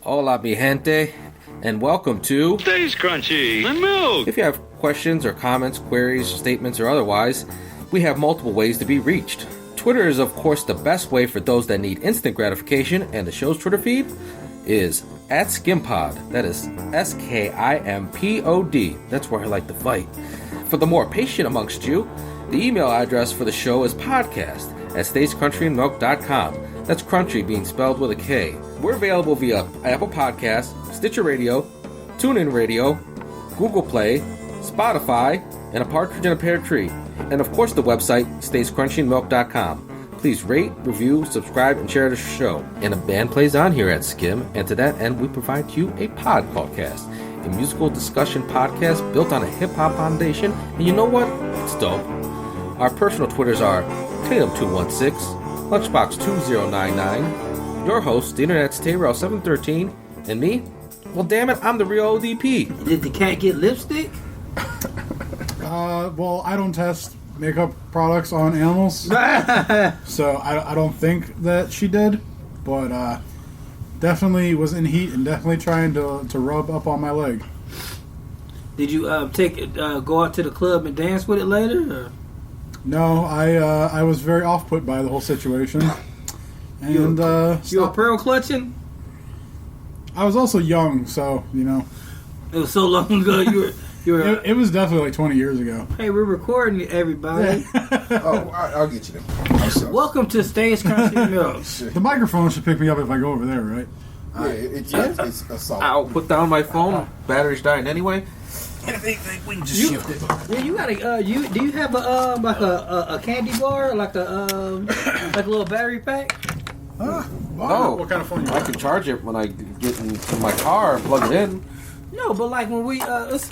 Hola, mi gente, and welcome to Stays Crunchy and Milk. If you have questions or comments, queries, statements, or otherwise, we have multiple ways to be reached. Twitter is, of course, the best way for those that need instant gratification, and the show's Twitter feed is @SkimPod. That is SKIMPOD. That's where I like to fight. For the more patient amongst you, the email address for the show is podcast@stayscrunchyandmilk.com. That's crunchy being spelled with a K. We're available via Apple Podcasts, Stitcher Radio, TuneIn Radio, Google Play, Spotify, and a partridge in a pear tree. And of course the website, stayscrunchyandmilk.com. Please rate, review, subscribe, and share the show. And a band plays on here at Skim, and to that end we provide you a podcast, a musical discussion podcast built on a hip-hop foundation, and you know what? It's dope. Our personal Twitters are Tatum216, Lunchbox2099, your host, the Internet's Tayrell713, and me? Well, damn it, I'm the real ODP. Did the cat get lipstick? Well, I don't test makeup products on animals, so I don't think that she did, but definitely was in heat and definitely trying to rub up on my leg. Did you go out to the club and dance with it later? Or? No, I was very off-put by the whole situation. And you were pearl clutching? I was also young, so, you know. It was so long ago. You were. It was definitely like 20 years ago. Hey, we're recording it, everybody. I'll get you them. Welcome to Stays Crunchy Milk. The microphone should pick me up if I go over there, right? It's a solid. I'll put down my phone. Battery's dying anyway. We can just shift it. Yeah, you gotta. Do you have a candy bar, like a little battery pack? No. What kind of phone you I can charge it when I get in my car and plug it in. No, but like when we it's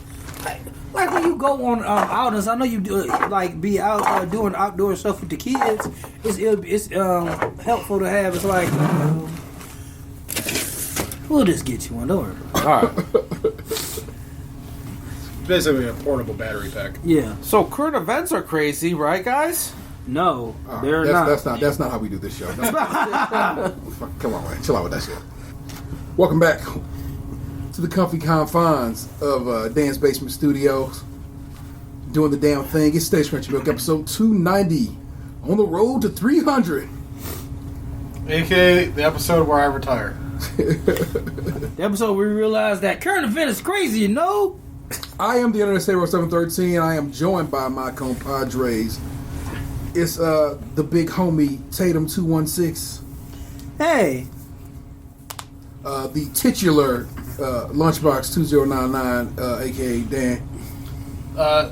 like when you go on outings, I know you do like be out doing outdoor stuff with the kids. It's helpful to have. It's like we'll just get you one. Don't worry. All right. Basically a portable battery pack. Yeah. So current events are crazy, right, guys? No, they're not. That's not how we do this show. Come on, man. Chill out with that shit. Welcome back to the comfy confines of Dan's Basement Studios. Doing the damn thing. It's Stays Crunchy Milk, episode 290. On the road to 300. AKA the episode where I retire. The episode we realized that current event is crazy, you know? I am the Internet Saber 713. I am joined by my compadres. It's the big homie Tatum 216. Hey. The titular Lunchbox 2099, aka Dan.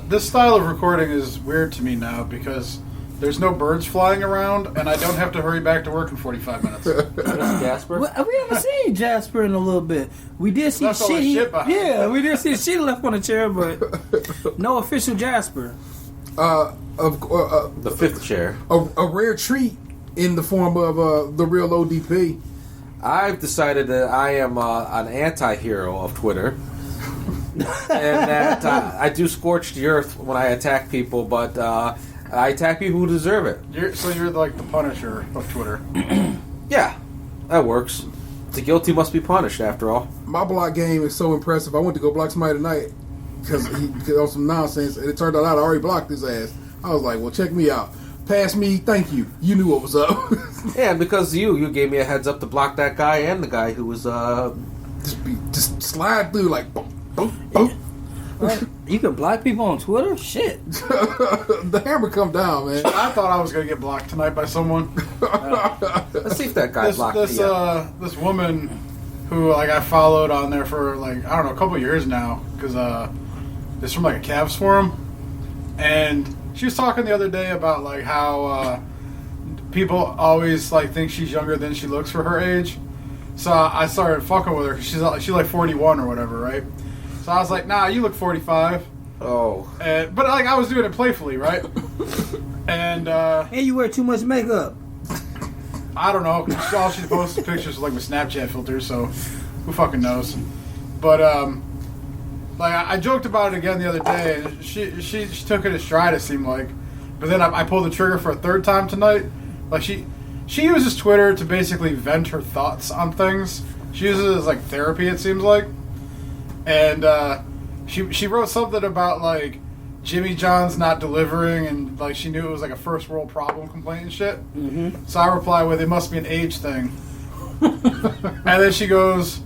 This style of recording is weird to me now because there's no birds flying around and I don't have to hurry back to work in 45 minutes. Jasper? We haven't seen Jasper in a little bit. We did see Left all that shit behind. Yeah, we did see shit left on the chair, but no official Jasper. The fifth chair. A rare treat in the form of the real ODP. I've decided that I am an anti-hero of Twitter. And that I do scorch the earth when I attack people, but I attack people who deserve it. You're like the Punisher of Twitter. Yeah, that works. The guilty must be punished, after all. My block game is so impressive. I went to go block somebody tonight because he on some nonsense, and it turned out I already blocked his ass. I was like, well, check me out. Pass me, thank you. You knew what was up. Yeah, and because you gave me a heads up to block that guy and the guy who was just slide through like boom, boom, boom. You can block people on Twitter? Shit. The hammer come down, man. I thought I was going to get blocked tonight by someone. Let's see if that guy blocked me. This woman who like I followed on there for like, I don't know, a couple of years now because it's from like a Cavs forum. And she was talking the other day about like how people always like think she's younger than she looks for her age. So I started fucking with her because she's like 41 or whatever, right? So I was like, nah, you look 45. Oh. But like I was doing it playfully, right? And you wear too much makeup. I don't know. All she posts pictures like with Snapchat filters, so who fucking knows? But like I joked about it again the other day, and she took it as stride. It seemed like, but then I pulled the trigger for a third time tonight. Like she uses Twitter to basically vent her thoughts on things. She uses it as like therapy, it seems like. And she wrote something about like Jimmy John's not delivering, and like she knew it was like a first world problem complaint and shit. Mm-hmm. So I reply with, "It must be an age thing." And then she goes,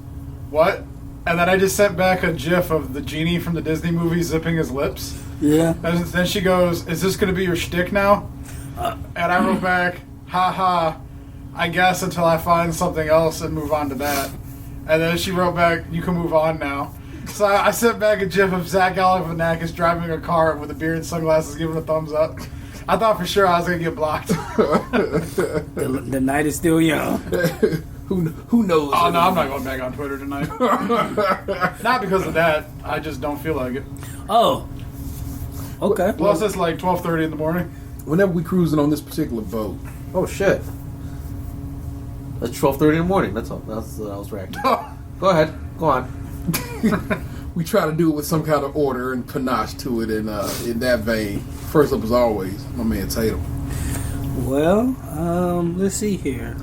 "What?" And then I just sent back a gif of the genie from the Disney movie zipping his lips. Yeah. And then she goes, "Is this going to be your shtick now?" And I wrote back, "Ha ha, I guess until I find something else and move on to that." And then she wrote back, "You can move on now." So I sent back a gif of Zach Galifianakis driving a car with a beard and sunglasses giving a thumbs up. I thought for sure I was going to get blocked. The night is still young. Who knows? Oh, no, I'm not going back on Twitter tonight. Not because of that. I just don't feel like it. Oh. Okay. Plus, it's like 12:30 in the morning. Whenever we cruising on this particular boat. Oh shit! That's 12:30 in the morning. That's all. That's I was reacting. Go ahead. Go on. We try to do it with some kind of order and panache to it in that vein. First up, as always, my man Tatum. Well, let's see here.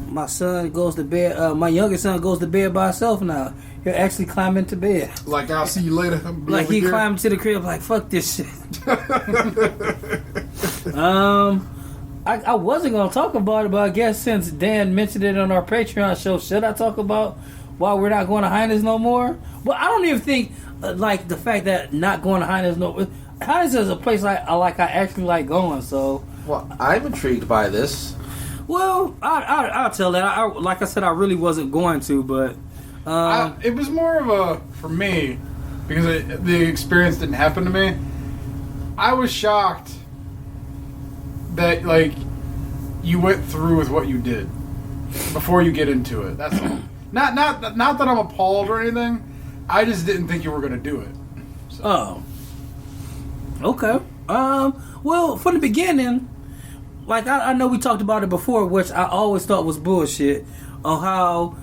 My son goes to bed. My youngest son goes to bed by himself now. He'll actually climb into bed. Like, I'll see you later. Like he climbed to the crib. Like, fuck this shit. I wasn't gonna talk about it, but I guess since Dan mentioned it on our Patreon show, should I talk about why we're not going to Heinens no more? Well, I don't even think like the fact that not going to Heinens no. Heinens is a place I actually like going. So, well, I'm intrigued by this. Well, I'll tell that. Like I said, I really wasn't going to, but it was more of a for me because the experience didn't happen to me. I was shocked that like you went through with what you did before you get into it. That's all. Not that I'm appalled or anything. I just didn't think you were going to do it. So. Oh. Okay. Well, from the beginning, like I know we talked about it before, which I always thought was bullshit. On how,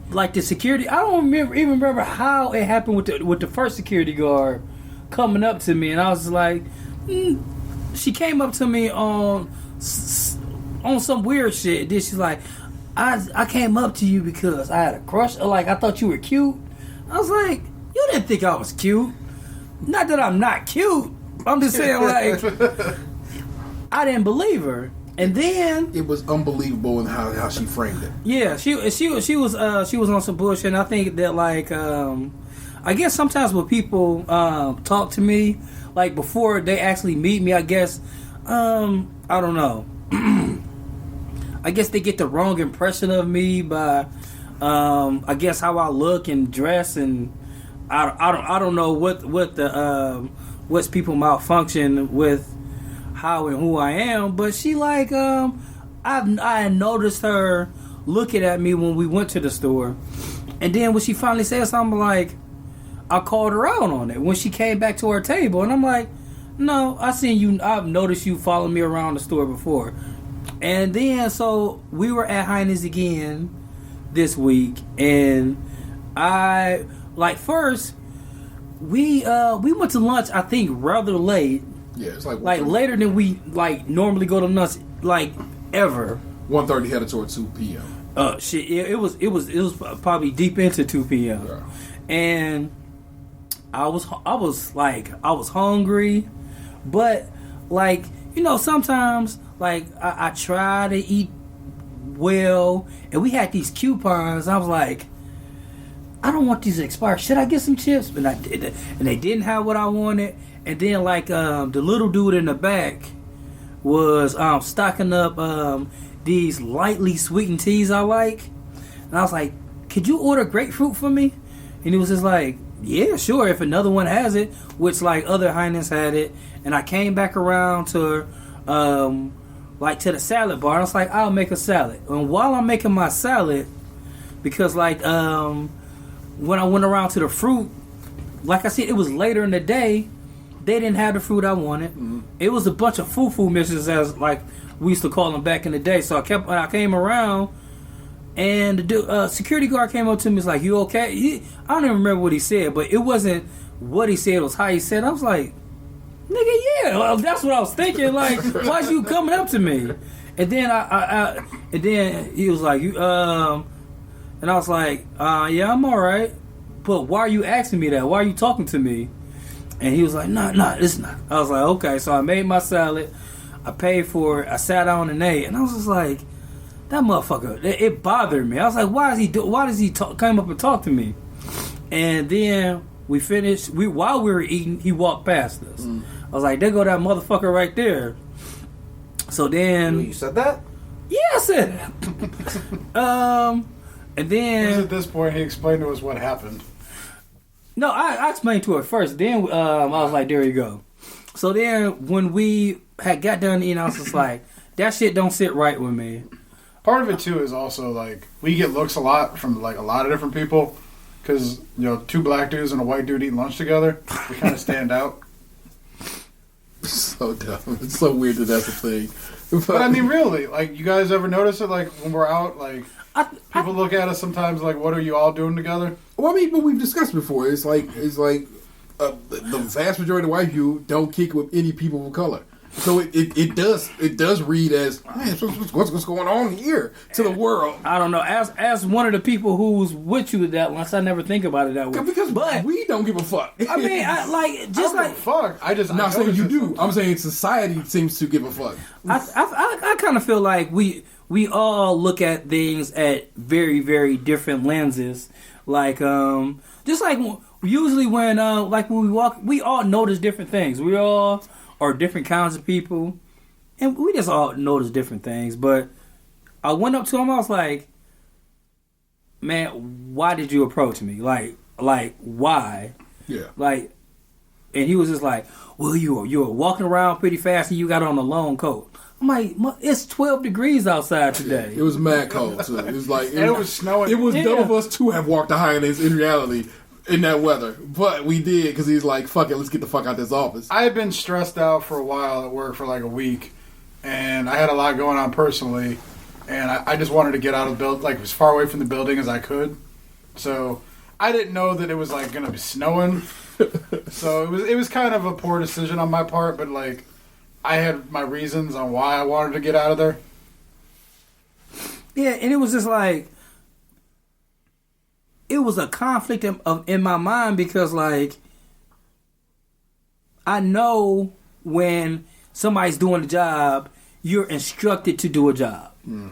like the security, I don't even remember how it happened with the first security guard coming up to me, and I was like, she came up to me on some weird shit. Then she's like, I came up to you because I had a crush. Like I thought you were cute. I was like, you didn't think I was cute. Not that I'm not cute. I'm just saying, like, I didn't believe her. And then it was unbelievable in how she framed it. Yeah, she was on some bullshit. And I think that like I guess sometimes when people talk to me like before they actually meet me, I guess I don't know. I guess they get the wrong impression of me by I guess how I look and dress, and I don't know what's people malfunction with how and who I am, but she like I noticed her looking at me when we went to the store, and then when she finally said something, like I called her out on it when she came back to her table, and I'm like, no, I've noticed you following me around the store before. And then so we were at Heinens again this week, and I like first we went to lunch, I think rather late. Yeah, it's like later than we like normally go to lunch, like ever. 1:30 headed toward 2 p.m. Shit, it was probably deep into 2 p.m. Yeah. And I was hungry, but like sometimes like I try to eat well, and we had these coupons. I was like, I don't want these to expire. Should I get some chips? But I did, and they didn't have what I wanted. And then like the little dude in the back was stocking up these lightly sweetened teas I like, and I was like, could you order grapefruit for me? And he was just like, yeah, sure, if another one has it, which like other Heinens had it. And I came back around to like to the salad bar, and I was like, I'll make a salad. And while I'm making my salad, because like when I went around to the fruit, like I said, it was later in the day. They didn't have the fruit I wanted. Mm-hmm. It was a bunch of foo-foo misses, as like we used to call them back in the day. So I came around, and the security guard came up to me. Was like, "You okay?" I don't even remember what he said, but it wasn't what he said. It was how he said. I was like, "Nigga, yeah." Well, that's what I was thinking. Like, why's you coming up to me? And then and then he was like, and I was like, yeah, I'm all right. But why are you asking me that? Why are you talking to me? And he was like, no, it's not. I was like, okay. So I made my salad. I paid for it. I sat down and ate. And I was just like, that motherfucker, it bothered me. I was like, why does he come up and talk to me? And then we finished. While we were eating, he walked past us. I was like, there go that motherfucker right there. So then... You said that? Yeah, I said it. And then... At this point, he explained to us what happened. No, I explained to her first. Then I was like, there you go. So then when we had got done eating, I was just like, that shit don't sit right with me. Part of it, too, is also, like, we get looks a lot from, like, a lot of different people. Because, you know, 2 black dudes and a white dude eating lunch together, we kind of stand out. So dumb. It's so weird that that's a thing. But I mean, really, like, you guys ever notice it? Like, when we're out, like, people look at us sometimes like, what are you all doing together? Well, I mean, but we've discussed before. It's like the vast majority of white people don't kick with any people of color. So it does read as, man, what's going on here to the world? I don't know. As one of the people who's with you at that lunch, I never think about it that way. Because we don't give a fuck. I mean, fuck. I'm not saying you do. I'm saying society seems to give a fuck. I kind of feel like we all look at things at very, very different lenses. Like just like usually when we walk, we all notice different things. We all are different kinds of people, and we just all notice different things. But I went up to him. I was like, "Man, why did you approach me? Like why?" Yeah. Like, and he was just like, "Well, you were walking around pretty fast, and you got on a long coat." I'm like, it's 12 degrees outside today. It was mad cold too. It was like it was snowing. It was dumb of us to have walked to Heinens in reality. In that weather, but we did because he's like, "Fuck it, let's get the fuck out this office." I had been stressed out for a while at work for like a week, and I had a lot going on personally, and I just wanted to get out of the building, like as far away from the building as I could. So I didn't know that it was like going to be snowing, so it was kind of a poor decision on my part. But like, I had my reasons on why I wanted to get out of there. Yeah, and it was just like. It was a conflict in my mind because, like, I know when somebody's doing a job, you're instructed to do a job. Mm.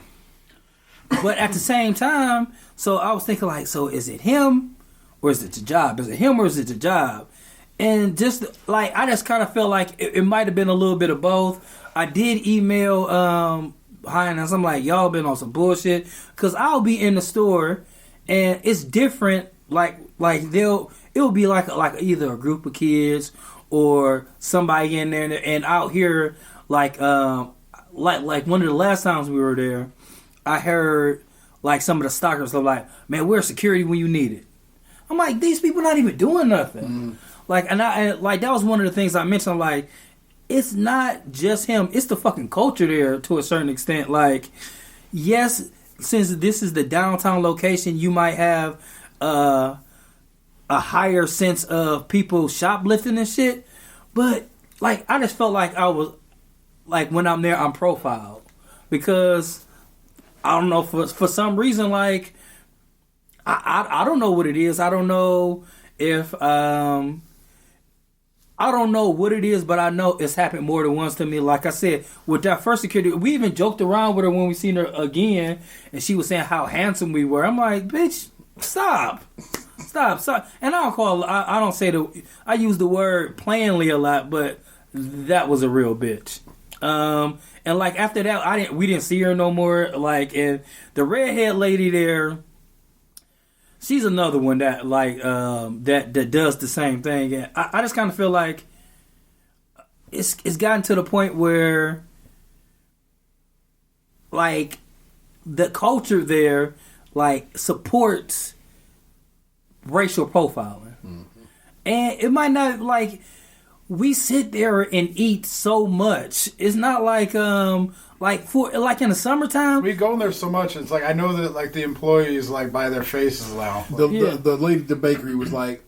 But at the same time, so I was thinking, like, so is it him or is it the job? Is it him or is it the job? And just, like, I just kind of felt like it might have been a little bit of both. I did email Heinens. I'm like, y'all been on some bullshit. Because I'll be in the store... And it's different, like it'll be like either a group of kids or somebody in there, and out here like one of the last times we were there, I heard like some of the stockers are like, "Man, where's security when you need it?" I'm like, these people not even doing nothing. Mm-hmm. Like, and that was one of the things I mentioned. I'm like, it's not just him; it's the fucking culture there to a certain extent. Like, yes. Since this is the downtown location, you might have a higher sense of people shoplifting and shit. But like, I just felt like I was like when I'm there, I'm profiled because I don't know for some reason. Like, I don't know what it is. I don't know if I don't know what it is, but I know it's happened more than once to me. Like I said, with that first security, we even joked around with her when we seen her again, and she was saying how handsome we were. I'm like, bitch, stop. And I don't say I use the word plainly a lot, but that was a real bitch. And like after that, we didn't see her no more. Like, and the redhead lady there, she's another one that like that does the same thing, and I just kind of feel like it's gotten to the point where like the culture there like supports racial profiling, and it might not like we sit there and eat so much. It's not like like in the summertime. We go in there so much. It's like I know that like the employees like buy their faces now. The lady at the bakery was like,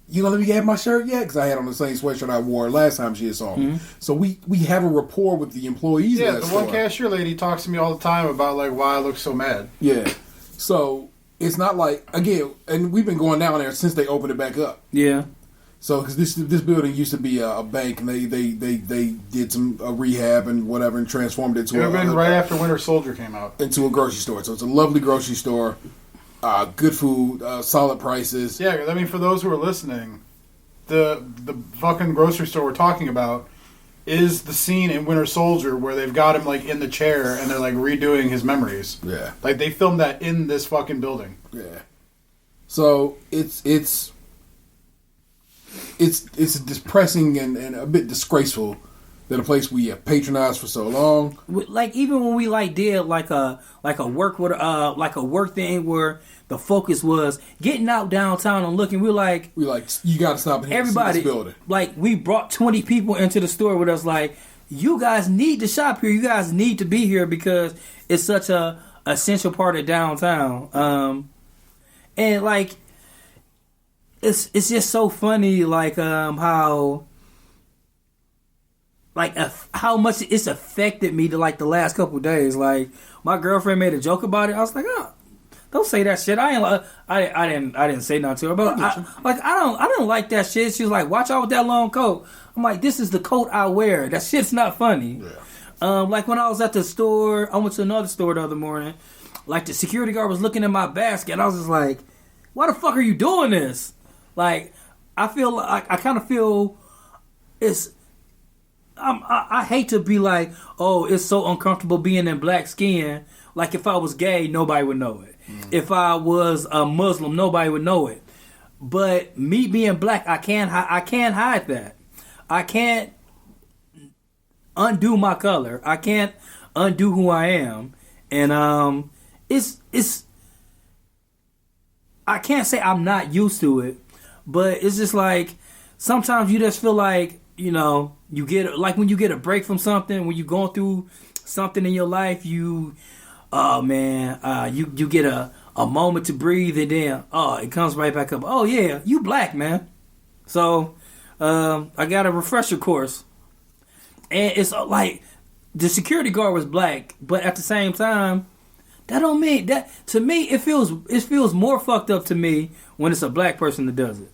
you gonna let me have my shirt yet? Because I had on the same sweatshirt I wore last time she saw me. Mm-hmm. So we have a rapport with the employees. Yeah, of that the store. one cashier lady talks to me all the time about like why I look so mad. Yeah. So it's not like, again, and we've been going down there since they opened it back up. Yeah. So because this building used to be a bank, and they did some rehab and whatever, and transformed it It would have been right after Winter Soldier came out. into a grocery store. So it's a lovely grocery store, good food, solid prices. Yeah, 'cause I mean, for those who are listening, the fucking grocery store we're talking about is the scene in Winter Soldier where they've got him like in the chair and they're like redoing his memories. Yeah, Like they filmed that in this fucking building. yeah. So it's depressing and a bit disgraceful that a place we have patronized for so long. Like even when we like did like a work with like a work thing where the focus was getting out downtown and looking, we like You got to stop and everybody see this building. like we brought 20 people into the store with us. Like, you guys need to shop here. You guys need to be here because it's such a essential part of downtown. And like it's just so funny, like how much it's affected me to like the last couple of days. Like my girlfriend made a joke about it. I was like, oh, don't say that shit. I didn't say nothing to her, but I don't like that shit. She was like, watch out with that long coat. I'm like, this is the coat I wear. That shit's not funny. Yeah. Like when I was at the store, I went to another store the other morning. Like the security guard was looking at my basket. And I was just like, why the fuck are you doing this? Like, I feel like I kind of feel it's. I hate to be like, oh, it's so uncomfortable being in black skin. Like if I was gay, nobody would know it. If I was a Muslim, nobody would know it. But me being black, I can't hide that. I can't undo my color. I can't undo who I am. And it's. I can't say I'm not used to it, but it's just like sometimes you just feel like, you know, you get like when you get a break from something, when you're going through something in your life, you get a moment to breathe, and then it comes right back up. Oh yeah, you black, man. So I got a refresher course, and it's like the security guard was black, but at the same time, that don't mean that to me. It feels more fucked up to me when it's a black person that does it.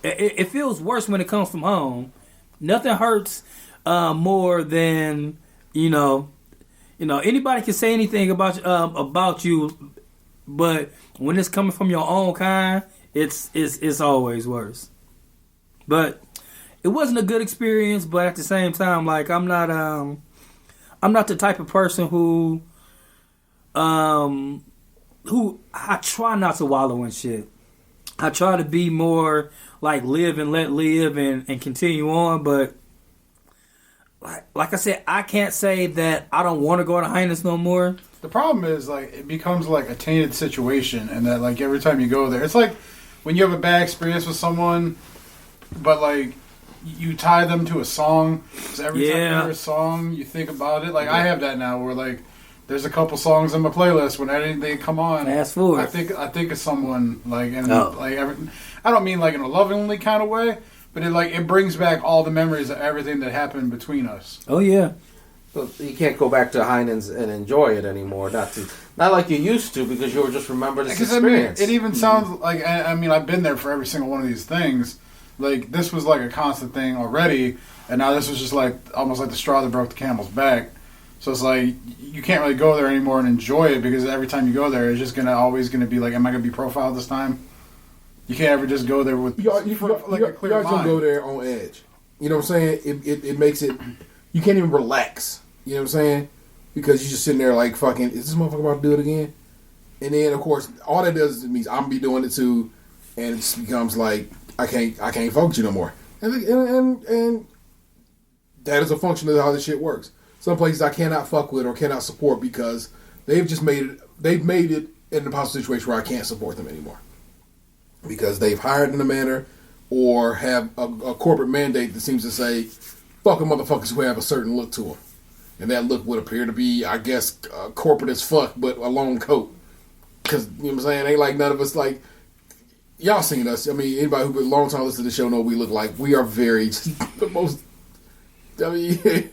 It feels worse when it comes from home. Nothing hurts more than you know. Anybody can say anything about you, but when it's coming from your own kind, it's always worse. But it wasn't a good experience. But at the same time, like I'm not the type of person who I try not to wallow in shit. I try to be more like live and let live and continue on, but like I said, I can't say that I don't want to go to Heinens no more. The problem is like it becomes like a tainted situation, and that like every time you go there, it's like when you have a bad experience with someone, but like you tie them to a song. So every time you hear a song, you think about it. Like I have that now, where like there's a couple songs in my playlist when they come on. Fast forward. I think of someone like I don't mean like in a lovingly kind of way, but it brings back all the memories of everything that happened between us. Oh yeah. But you can't go back to Heinens and enjoy it anymore. Not like you used to, because you were just remember this experience. I mean, it even sounds like I mean I've been there for every single one of these things. Like this was like a constant thing already, and now this was just like almost like the straw that broke the camel's back. So it's like you can't really go there anymore and enjoy it, because every time you go there, it's just always gonna be like, am I gonna be profiled this time? You can't ever just go there with you a clear mind. Don't go there on edge. You know what I'm saying? It makes it. You can't even relax. You know what I'm saying? Because you're just sitting there like, fucking, is this motherfucker about to do it again? And then of course all that does is it means I'm gonna be doing it too, and it just becomes like I can't focus you no more. And that is a function of how this shit works. Some places I cannot fuck with or cannot support because they've made it in a possible situation where I can't support them anymore. Because they've hired in a manner or have a corporate mandate that seems to say, fuck a motherfuckers who have a certain look to them. And that look would appear to be, I guess, corporate as fuck, but a long coat. Because, you know what I'm saying, ain't like none of us like, y'all seen us. I mean, anybody who been a long time listening to the show know what we look like. We are very the most. I mean,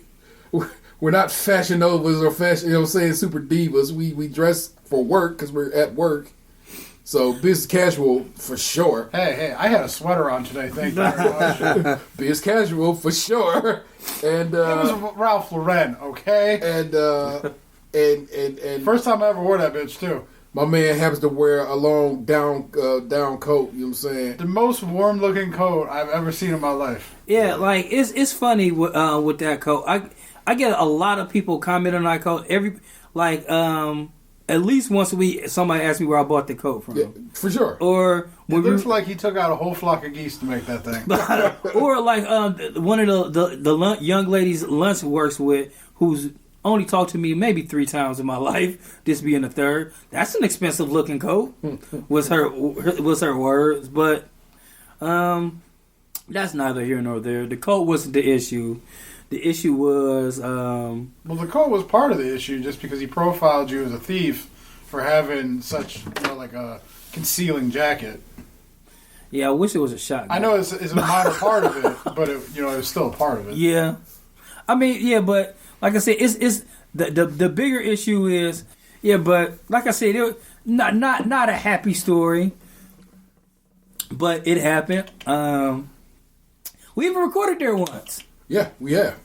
we're not fashion novas or fashion. You know, what I'm saying super divas. We dress for work because we're at work. So business casual for sure. Hey, I had a sweater on today. Thank you very much. Business casual for sure. And It was Ralph Lauren, okay? And First time I ever wore that bitch too. my man happens to wear a long down coat. You know what I'm saying? The most warm looking coat I've ever seen in my life. Yeah, like it's funny with that coat. I get a lot of people comment on that coat. At least once a week, somebody asks me where I bought the coat from. Yeah, for sure. Or It looks like he took out a whole flock of geese to make that thing. or like one of the young ladies lunch works with, who's only talked to me maybe 3 times in my life, this being the third. That's an expensive looking coat. was her words, but that's neither here nor there. The coat wasn't the issue. The issue was Well, the coat was part of the issue just because he profiled you as a thief for having such, like a concealing jacket. yeah. I wish it was a shotgun. I know it's a minor part of it, but it was still a part of it. Yeah, I mean, yeah, but like I said, it's the bigger issue is, yeah, but like I said, it not a happy story, but it happened. We even recorded there once, Yeah, we have.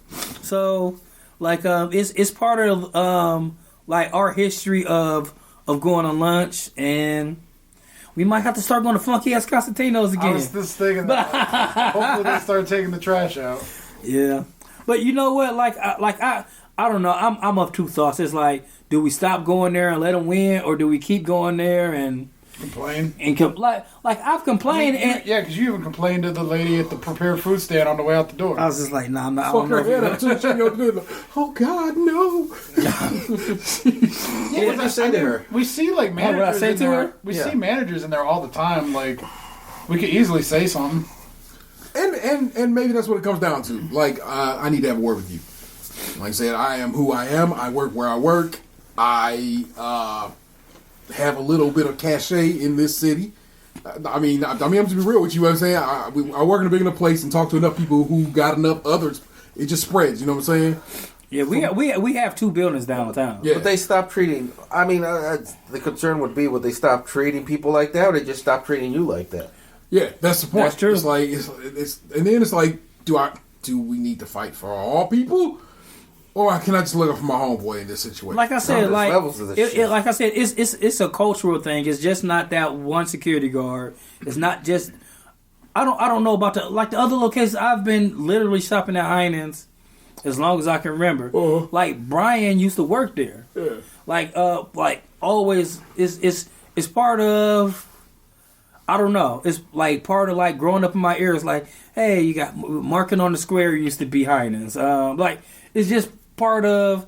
so like it's part of like our history of going on lunch, and we might have to start going to funky ass Constantinos I again. was just thinking that. Hopefully they start taking the trash out. Yeah, but you know what? I don't know. I'm of two thoughts. It's like, do we stop going there and let them win, or do we keep going there and Complain? like I've complained and Yeah, because you even complained to the lady at the prepared food stand on the way out the door. I was just like, nah, I'm not. I Fuck don't know her if head you- up. She go, oh God, no. What did you say to her? We see like what I managers say in to there. her? We Yeah. see managers in there all the time. Like, we could easily say something. And maybe that's what it comes down to. Like, I need to have a word with you. Like I said, I am who I am. I work where I work. I have a little bit of cachet in this city. I mean, I'm to be real with you. What I'm saying, I work in a big enough place and talk to enough people who got enough others. It just spreads. You know what I'm saying? Yeah, we have 2 buildings downtown. Yeah. But they stopped treating. I mean, the concern would be, would they stop treating people like that, or they just stop treating you like that? Yeah, that's the point. That's true. It's like it's and then it's like, do we need to fight for all people, or can I just look out for my homeboy in this situation? Like I said, there's like levels to this shit. like I said, it's a cultural thing. It's just not that one security guard. It's not just. I don't know about the other locations. I've been literally shopping at Heinens as long as I can remember. Uh-huh. Like Brian used to work there. Yeah. Like always it's part of. I don't know. It's like part of like growing up in my ears. Like, hey, you got marking on the square used to be Heinens. Like it's just part of,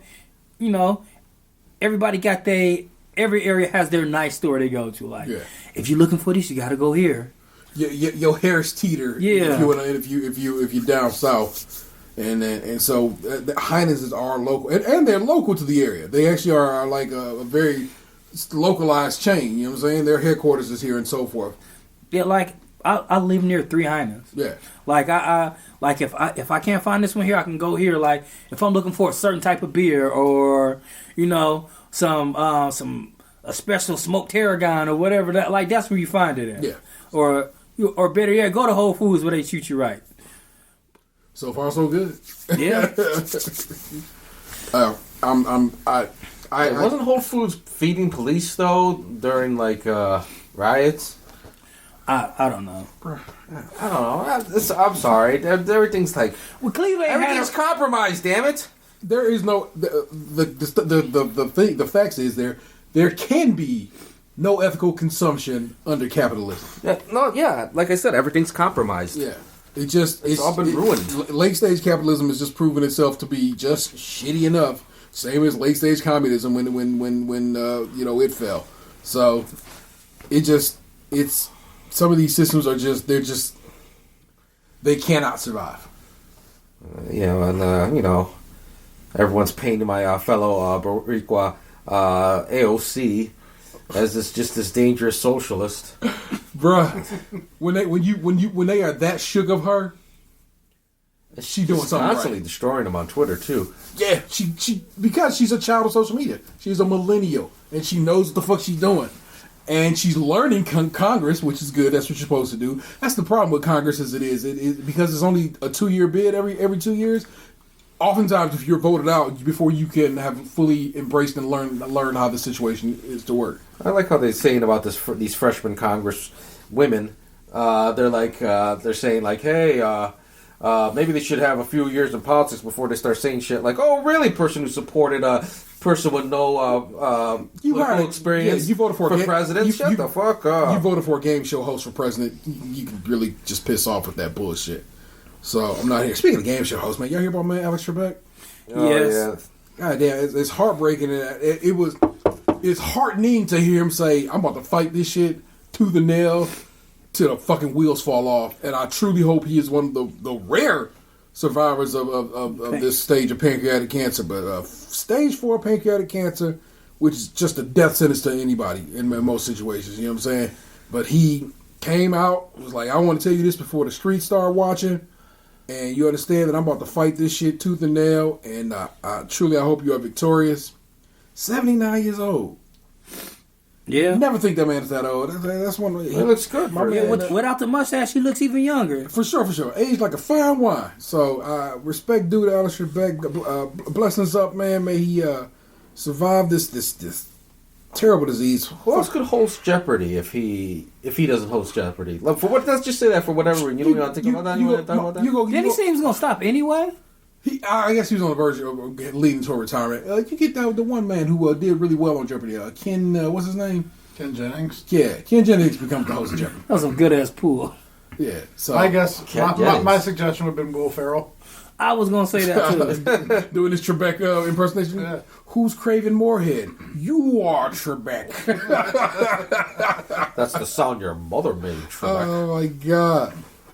everybody got every area has their nice store they go to. Like, Yeah. if you're looking for this, you got to go here. Your Harris Teeter. Yeah. If you're down south, and so the Heinens is our local, and they're local to the area. They actually are like a very localized chain. You know what I'm saying? Their headquarters is here and so forth. Yeah, like I live near 3 Heinens. Yeah. Like I like if I can't find this one here, I can go here. Like if I'm looking for a certain type of beer, or some a special smoked tarragon or whatever that, like that's where you find it at. Yeah. Or better yet, go to Whole Foods where they treat you right. So far, so good. Yeah. Wasn't Whole Foods feeding police though during like riots? I don't know. I don't know. I'm sorry. Everything's like Well, Cleveland everything's compromised. Damn it! There is no the facts is there can be no ethical consumption under capitalism. Yeah, like I said, everything's compromised. Yeah. It's all been ruined. Late stage capitalism has just proven itself to be just shitty enough. Same as late stage communism when it fell. So it's some of these systems are they cannot survive. Everyone's painting my fellow Boricua AOC as this dangerous socialist. Bruh, when they are that shook of her, she doing something constantly right. destroying them on Twitter too. Yeah, she because she's a child of social media. She's a millennial, and she knows what the fuck she's doing. And she's learning Congress, which is good. That's what you're supposed to do. That's the problem with Congress as it is. It is because it's only a 2-year bid every 2 years. Oftentimes, if you're voted out before you can have fully embraced and learn how the situation is to work. I like how they're saying about these freshman Congress women. They're saying like, hey, maybe they should have a few years in politics before they start saying shit like, oh, really? Person who supported a person with no political experience you voted for president? Shut the fuck up. You voted for a game show host for president. You can really just piss off with that bullshit. So I'm not here. Speaking of game show host, man, y'all hear about man Alex Trebek? Oh, Yes. Yeah. God damn, it's heartbreaking. It's heartening to hear him say, "I'm about to fight this shit tooth and nail till the fucking wheels fall off." And I truly hope he is one of the rare survivors of this stage of pancreatic cancer. But stage 4 pancreatic cancer, which is just a death sentence to anybody in most situations. You know what I'm saying? But he came out, was like, "I want to tell you this before the streets start watching." And you understand that I'm about to fight this shit tooth and nail. And I hope you are victorious. 79 years old. Yeah. You never think that man is that old. That's one. He looks good. My Yeah, man, without the mustache, he looks even younger. for sure. Aged like a fine wine. So respect due to Alex Trebek. Blessings up, man. May he survive this terrible disease. Who else could host Jeopardy if he doesn't host Jeopardy? Like, let's just say that for whatever reason. You don't want to think about that? You want to talk about that? Didn't he say he was going to stop anyway? I guess he was on the verge of leading to a retirement. You get that with the one man who did really well on Jeopardy. Ken, what's his name? Ken Jennings. Yeah, Ken Jennings becomes the host of Jeopardy. That was some good-ass pool. Yeah, so I guess Jennings. my suggestion would have been Will Ferrell. I was going to say that, too. doing this Trebek impersonation. Yeah. Who's Craven Moorhead? You are Trebek. That's the sound your mother made, Trebek. Oh my god.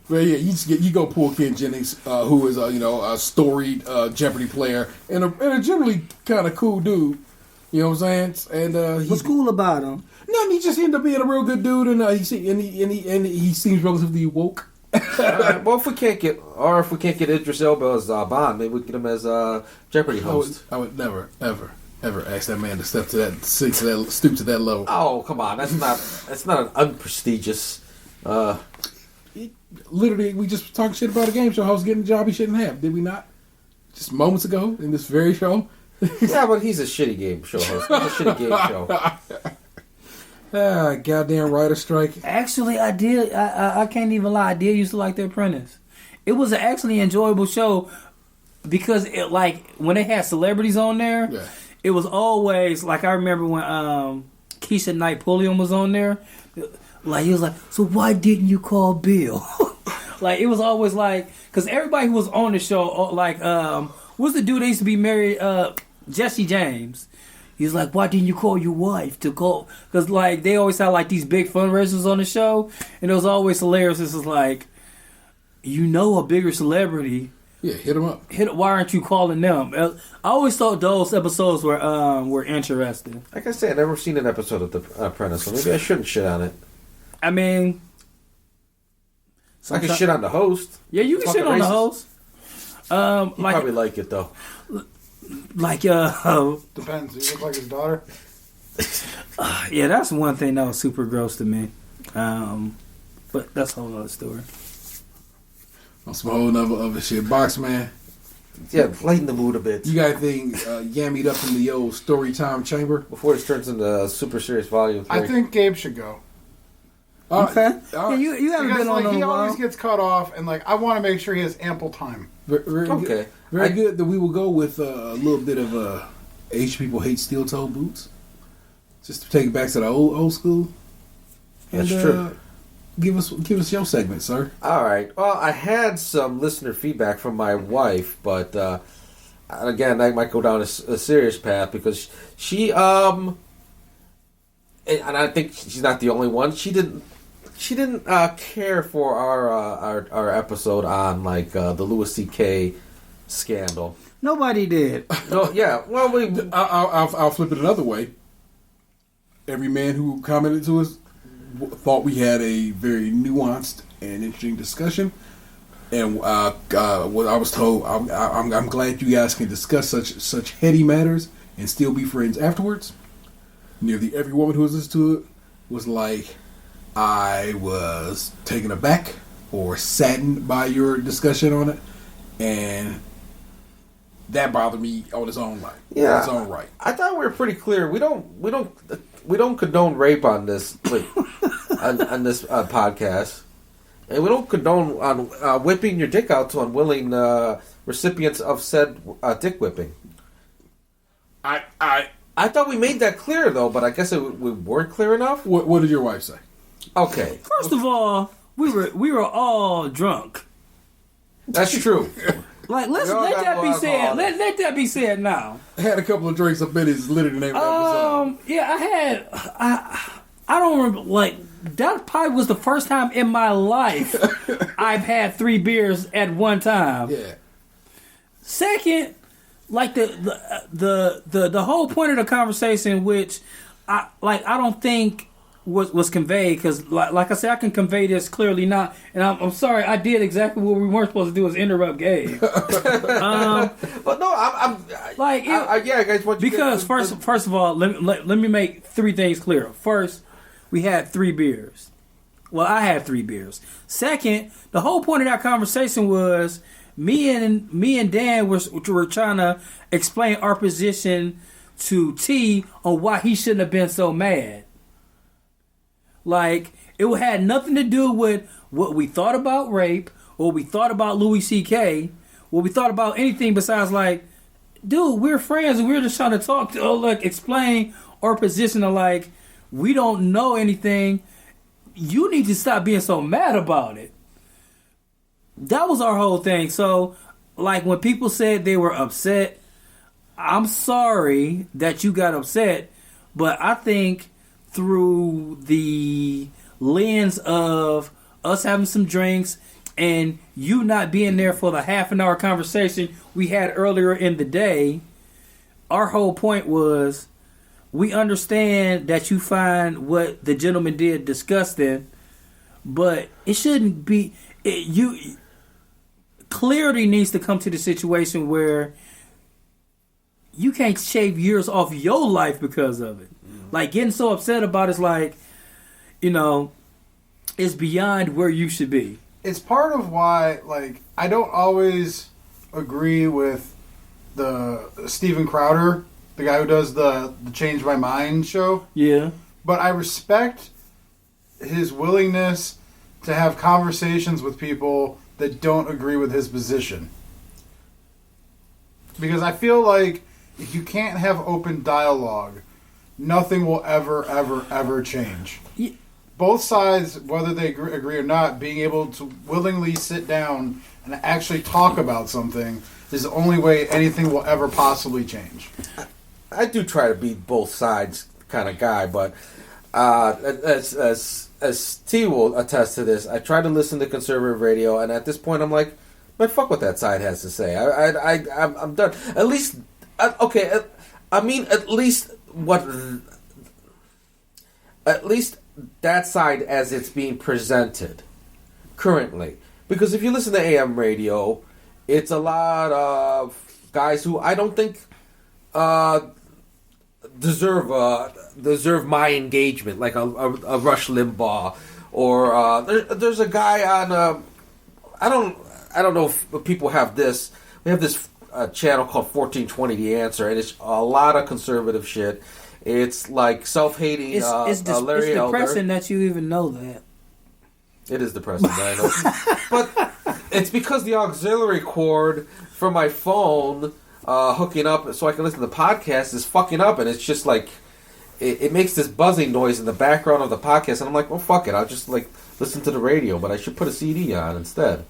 But yeah, you go pull Ken Jennings, who is a storied Jeopardy player and a generally kind of cool dude. You know what I'm saying? And What's cool about him? nothing. He just ended up being a real good dude, and he seems relatively woke. Well, if we can't get Idris Elba as Bond, maybe we get him as Jeopardy host. I would never, ever ask that man to stoop to that level. Oh, come on, that's not an unprestigious. Literally, we just talked shit about a game show host getting a job he shouldn't have, did we not? Just moments ago in this very show. Yeah, but he's a shitty game show host. It's a shitty game show. Goddamn writer strike. Actually, I did. I can't even lie. I did used to like The Apprentice. It was an actually enjoyable show because it when they had celebrities on there, Yeah. it was always like I remember when Keisha Knight Pulliam was on there. Like he was like, so why didn't you call Bill? Like it was always like because everybody who was on the show what's the dude that used to be married? Jesse James. He's like, why didn't you call your wife to go? Because they always had these big fundraisers on the show, and it was always hilarious. This is like, a bigger celebrity. Yeah, hit him up. Why aren't you calling them? I always thought those episodes were interesting. Like I said, I've never seen an episode of The Apprentice, so maybe I shouldn't shit on it. I mean, I can shit on the host. Yeah, you can shit on the host. You probably like it though. Depends. You look like his daughter. Yeah, that's one thing that was super gross to me. But that's a whole other story. On some whole other shit. Box man. Yeah, lighten the mood a bit. You got anything yammied up in the old story time chamber? Before this turns into super serious volume 3. I think Gabe should go. Okay. Yeah, you haven't Because been on he in a while. always gets cut off, and I want to make sure he has ample time. Very Okay. Good. Very good that we will go with a little bit of Asian people hate steel-toe boots. Just to take it back to the old school. That's And, true. Give us your segment, sir. All right. Well, I had some listener feedback from my wife, but again, that might go down a serious path because she and I think she's not the only one. She didn't care for our episode on the Louis C.K. scandal. Nobody did. No, yeah. Well, I'll flip it another way. Every man who commented to us thought we had a very nuanced and interesting discussion. And what I was told, I'm glad you guys can discuss such heady matters and still be friends afterwards. Nearly every woman who was listening to it was like, I was taken aback or saddened by your discussion on it, and that bothered me on its own right. Yeah, on its own right. I thought we were pretty clear. We don't condone rape on this on this podcast, and we don't condone on whipping your dick out to unwilling recipients of said dick whipping. I thought we made that clear though, but I guess we weren't clear enough. What did your wife say? Okay, First of all, we were all drunk. that's true. Like let We all got that be alcohol. said. Let that be said now. I had a couple of drinks. I bet it's literally the name of the episode. Yeah, I don't remember. Like that probably was the first time in my life I've had 3 beers at one time. Yeah. Second, like the whole point of the conversation, which I don't think was conveyed, because like I said, I can convey this clearly now, and I'm sorry, I did exactly what we weren't supposed to do, is interrupt Gabe. But no, I'm Like, yeah, guys. What you because first of all, let me make 3 things clear. First, we had 3 beers. Well, I had 3 beers. Second, the whole point of that conversation was me and Dan were trying to explain our position to T on why he shouldn't have been so mad. Like, it had nothing to do with what we thought about rape, or we thought about Louis C.K., what we thought about anything besides, like, dude, we're friends and we're just trying to talk to, explain our position of, like, we don't know anything. You need to stop being so mad about it. That was our whole thing. So, like, when people said they were upset, I'm sorry that you got upset, but I think through the lens of us having some drinks and you not being there for the half an hour conversation we had earlier in the day, our whole point was, we understand that you find what the gentleman did disgusting, but it shouldn't be. Clarity needs to come to the situation where you can't shave years off your life because of it. Like, getting so upset about it's like, it's beyond where you should be. It's part of why, like, I don't always agree with the Steven Crowder, the guy who does the Change My Mind show. Yeah. But I respect his willingness to have conversations with people that don't agree with his position. Because I feel like if you can't have open dialogue, nothing will ever change. Yeah. Both sides, whether they agree or not, being able to willingly sit down and actually talk about something is the only way anything will ever possibly change. I do try to be both sides kind of guy, but as T will attest to this, I try to listen to conservative radio, and at this point, I'm like, man, fuck what that side has to say. I'm done. At least, okay. I mean, at least that side as it's being presented currently. Because if you listen to AM radio, it's a lot of guys who I don't think deserve my engagement, like a Rush Limbaugh, or there's a guy on I don't know if people have this. We have this channel called 1420 The Answer, and it's a lot of conservative shit. It's like self-hating. It's Larry depressing Elder. that you even know that. It is depressing, I know. But it's because the auxiliary cord for my phone hooking up so I can listen to the podcast is fucking up, and it's just like it makes this buzzing noise in the background of the podcast, and I'm like, well, fuck it, I'll just like listen to the radio, but I should put a CD on instead.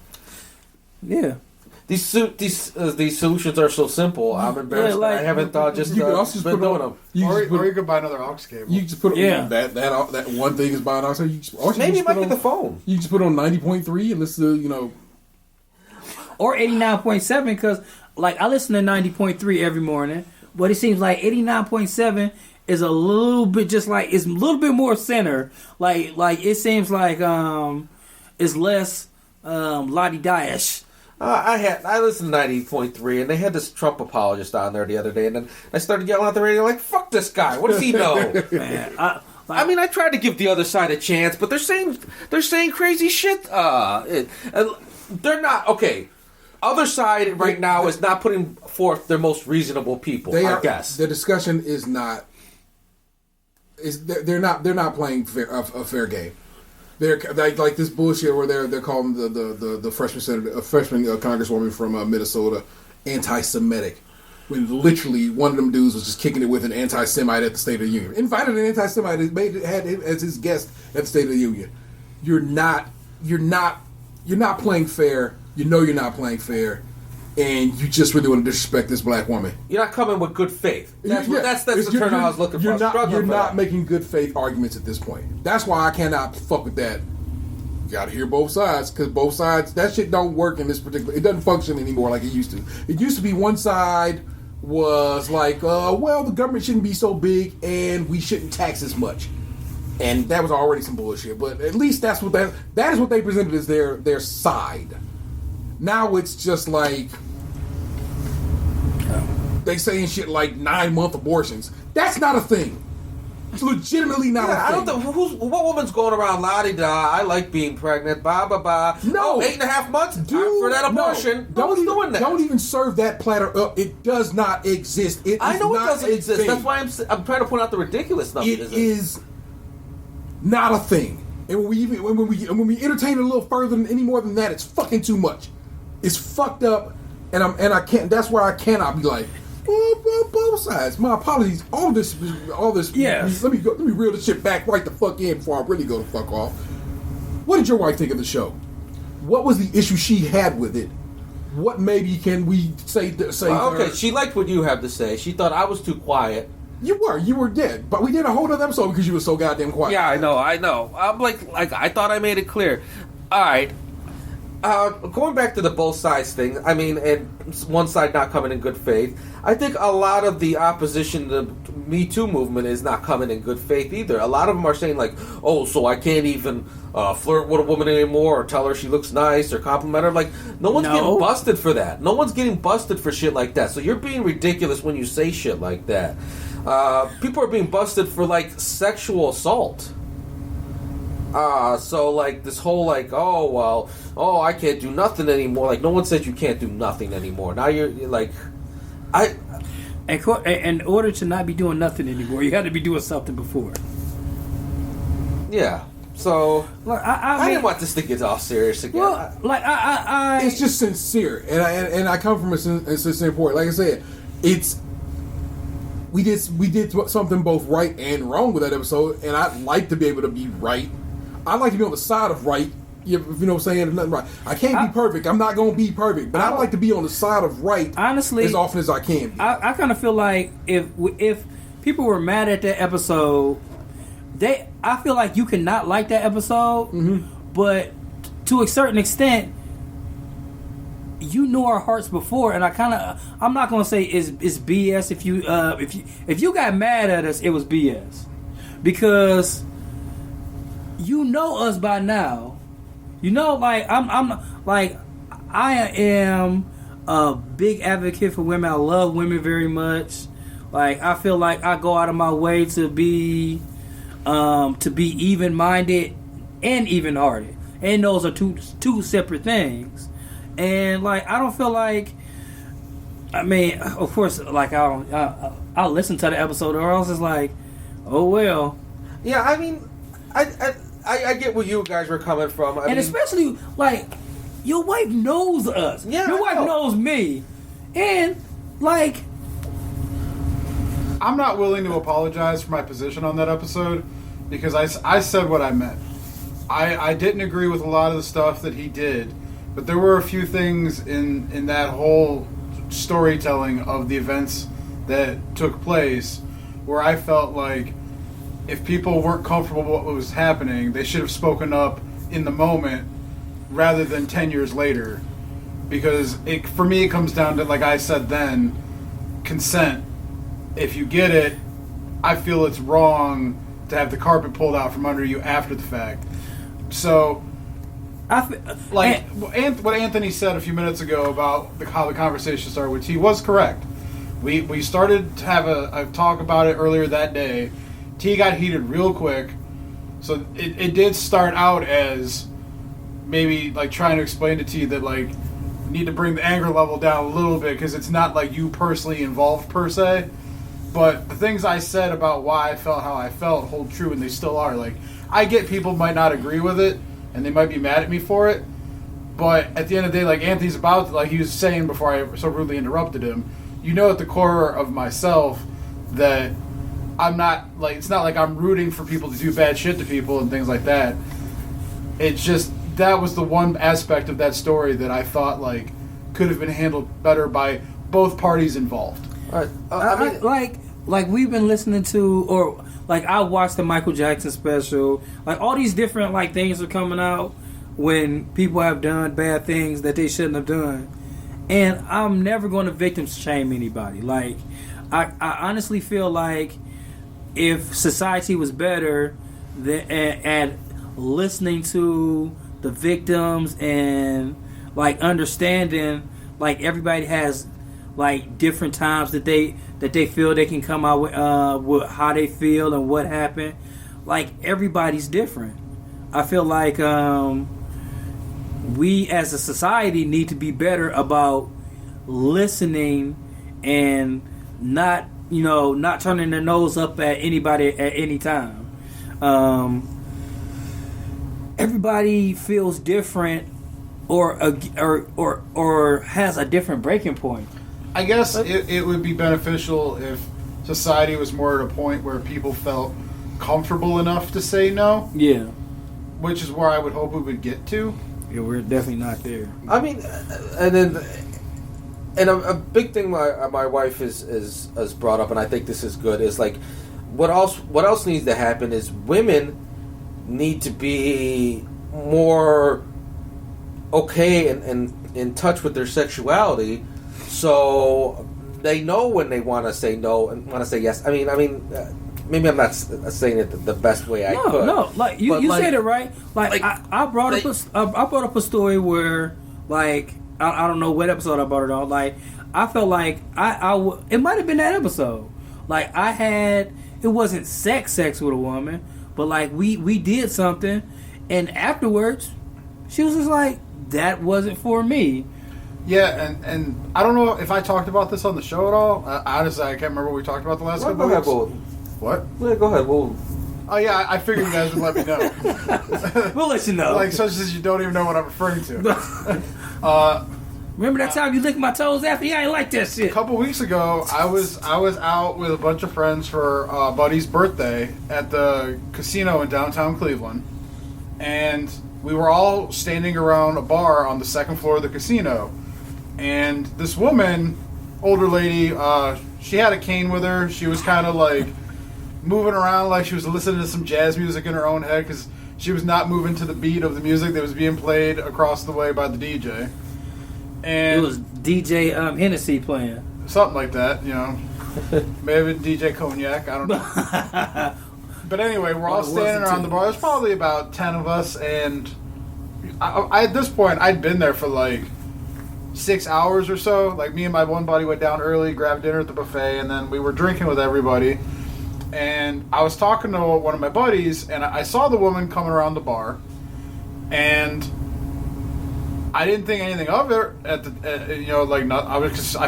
Yeah. These solutions are so simple. I'm embarrassed that I haven't thought just You could also just been put doing on, them. Or you could buy another aux cable. You just put Yeah. that one thing is buying also. Maybe it might be the phone. You just put on 90.3 and listen to Or 89.7, because, like, I listen to 90.3 every morning, but it seems like 89.7 is a little bit just like it's a little bit more center. Like it seems like it's less la-di-da-ish. I listened to 98.3, and they had this Trump apologist on there the other day, and then I started yelling at the radio like, "Fuck this guy! What does he know?" Man, I mean, I tried to give the other side a chance, but they're saying crazy shit. They're not okay. Other side right now is not putting forth their most reasonable people. I guess the discussion is not. They're not playing a fair game. They're like this bullshit where they're calling the freshman congresswoman from Minnesota anti-Semitic, when literally one of them dudes was just kicking it with an anti-Semite at the State of the Union. Invited an anti-Semite, had him as his guest at the State of the Union. You're not playing fair. You know you're not playing fair, and you just really want to disrespect this black woman. You're not coming with good faith. That's the term I was looking for. You're not making good faith arguments at this point. That's why I cannot fuck with that. You got to hear both sides, because both sides, that shit don't work in this particular. It doesn't function anymore like it used to. It used to be one side was like, well, the government shouldn't be so big and we shouldn't tax as much. And that was already some bullshit. But at least that is what they presented as their side. Now it's just like they saying shit like 9-month abortions. That's not a thing. It's legitimately not a thing. I don't know what woman's going around la-di-da. I like being pregnant. Ba ba ba. No, 8.5 months. Dude, for that abortion. No, Who's doing that? Don't even serve that platter up. It does not exist. I know it doesn't exist. Thing. That's why I'm trying to point out the ridiculous stuff. It is not a thing. And when we entertain it a little further than any more than that, it's fucking too much. It's fucked up, and I can't. That's where I cannot be like, both sides. My apologies. All this. Yes. Let me reel this shit back right the fuck in before I really go the fuck off. What did your wife think of the show? What was the issue she had with it? What maybe can we say? Okay, she liked what you have to say. She thought I was too quiet. You were dead, but we did a whole other episode because you were so goddamn quiet. Yeah, I know. I'm like I thought I made it clear. All right. Going back to the both sides thing, I mean, and one side not coming in good faith, I think a lot of the opposition to the Me Too movement is not coming in good faith either. A lot of them are saying like, oh, so I can't even flirt with a woman anymore or tell her she looks nice or compliment her. Like, no one's getting busted for that. No one's getting busted for shit like that. So you're being ridiculous when you say shit like that. People are being busted for, like, sexual assault. So, like, this whole, like, I can't do nothing anymore. Like, no one said you can't do nothing anymore. Now you're like, in order to not be doing nothing anymore, you got to be doing something before. Yeah. So, look, I didn't want this to get all serious again. Well, it's just sincere, and I come from a sincere point. Like I said, we did something both right and wrong with that episode, and I'd like to be able to be right. I'd like to be on the side of right. If you know what I'm saying, there's nothing right. I can't be perfect. I'm not going to be perfect, but I'd like to be on the side of right. Honestly, as often as I can be. I kind of feel like if people were mad at that episode, I feel like you cannot like that episode, but to a certain extent, you know our hearts before, and I'm not gonna say it's BS if you got mad at us, it was BS, because you know us by now. You know, like I am a big advocate for women. I love women very much. Like, I feel like I go out of my way to be even-minded and even-hearted, and those are two separate things. And like, I don't feel like, I mean, of course, like I'll listen to the episode, or else it's like, oh well. Yeah, I mean, I get where you guys were coming from, and especially like, your wife knows us. Yeah, your wife knows me, and like, I'm not willing to apologize for my position on that episode, because I said what I meant. I didn't agree with a lot of the stuff that he did, but there were a few things in that whole storytelling of the events that took place where I felt like if people weren't comfortable with what was happening, they should have spoken up in the moment rather than 10 years later. Because for me, it comes down to, like I said then, consent. If you get it, I feel it's wrong to have the carpet pulled out from under you after the fact. So, what Anthony said a few minutes ago about how the conversation started with T was correct. We started to have a talk about it earlier that day. T got heated real quick. So it did start out as maybe like trying to explain to T that like need to bring the anger level down a little bit because it's not like you personally involved per se. But the things I said about why I felt how I felt hold true, and they still are. Like, I get people might not agree with it, and they might be mad at me for it. But at the end of the day, like Anthony's about, like he was saying before I so rudely interrupted him, you know at the core of myself that I'm not, like, it's not like I'm rooting for people to do bad shit to people and things like that. It's just, that was the one aspect of that story that I thought, like, could have been handled better by both parties involved. All right. Like we've been listening to, or like I watched the Michael Jackson special. Like all these different like things are coming out when people have done bad things that they shouldn't have done, and I'm never going to victim shame anybody. Like I honestly feel like if society was better at listening to the victims and like understanding, like everybody has like different times that they feel they can come out with how they feel and what happened. Like everybody's different. I feel like we as a society need to be better about listening and not turning their nose up at anybody at any time. Everybody feels different or has a different breaking point. I guess it would be beneficial if society was more at a point where people felt comfortable enough to say no. Yeah. Which is where I would hope we would get to. Yeah, we're definitely not there. I mean, and a big thing my wife has brought up, and I think this is good, is like, what else needs to happen is women need to be more okay and in touch with their sexuality. So they know when they want to say no and want to say yes. I mean, maybe I'm not saying it the best way I could. No, like you said it right. Like I brought up a story where like I don't know what episode I brought it on. Like I felt like it might have been that episode. Like it wasn't sex with a woman, but like we did something, and afterwards she was just like, that wasn't for me. Yeah, and I don't know if I talked about this on the show at all. Honestly, I can't remember what we talked about the last couple of weeks. What? Yeah, go ahead. Oh, yeah, I figured you guys would let me know. We'll let you know. Like, such as you don't even know what I'm referring to. Remember that time you licked my toes after? Yeah, I ain't like that shit. A couple weeks ago, I was out with a bunch of friends for a buddy's birthday at the casino in downtown Cleveland. And we were all standing around a bar on the second floor of the casino. And this woman, older lady, she had a cane with her. She was kind of like moving around like she was listening to some jazz music in her own head because she was not moving to the beat of the music that was being played across the way by the DJ. And it was DJ Hennessy playing. Something like that, Maybe DJ Cognac, I don't know. But anyway, we're all standing around the bar. There's probably about 10 of us, and I at this point, I'd been there for like 6 hours or so. Like, me and my one buddy went down early, grabbed dinner at the buffet, and then we were drinking with everybody. And I was talking to one of my buddies, and I saw the woman coming around the bar, and I didn't think anything of it I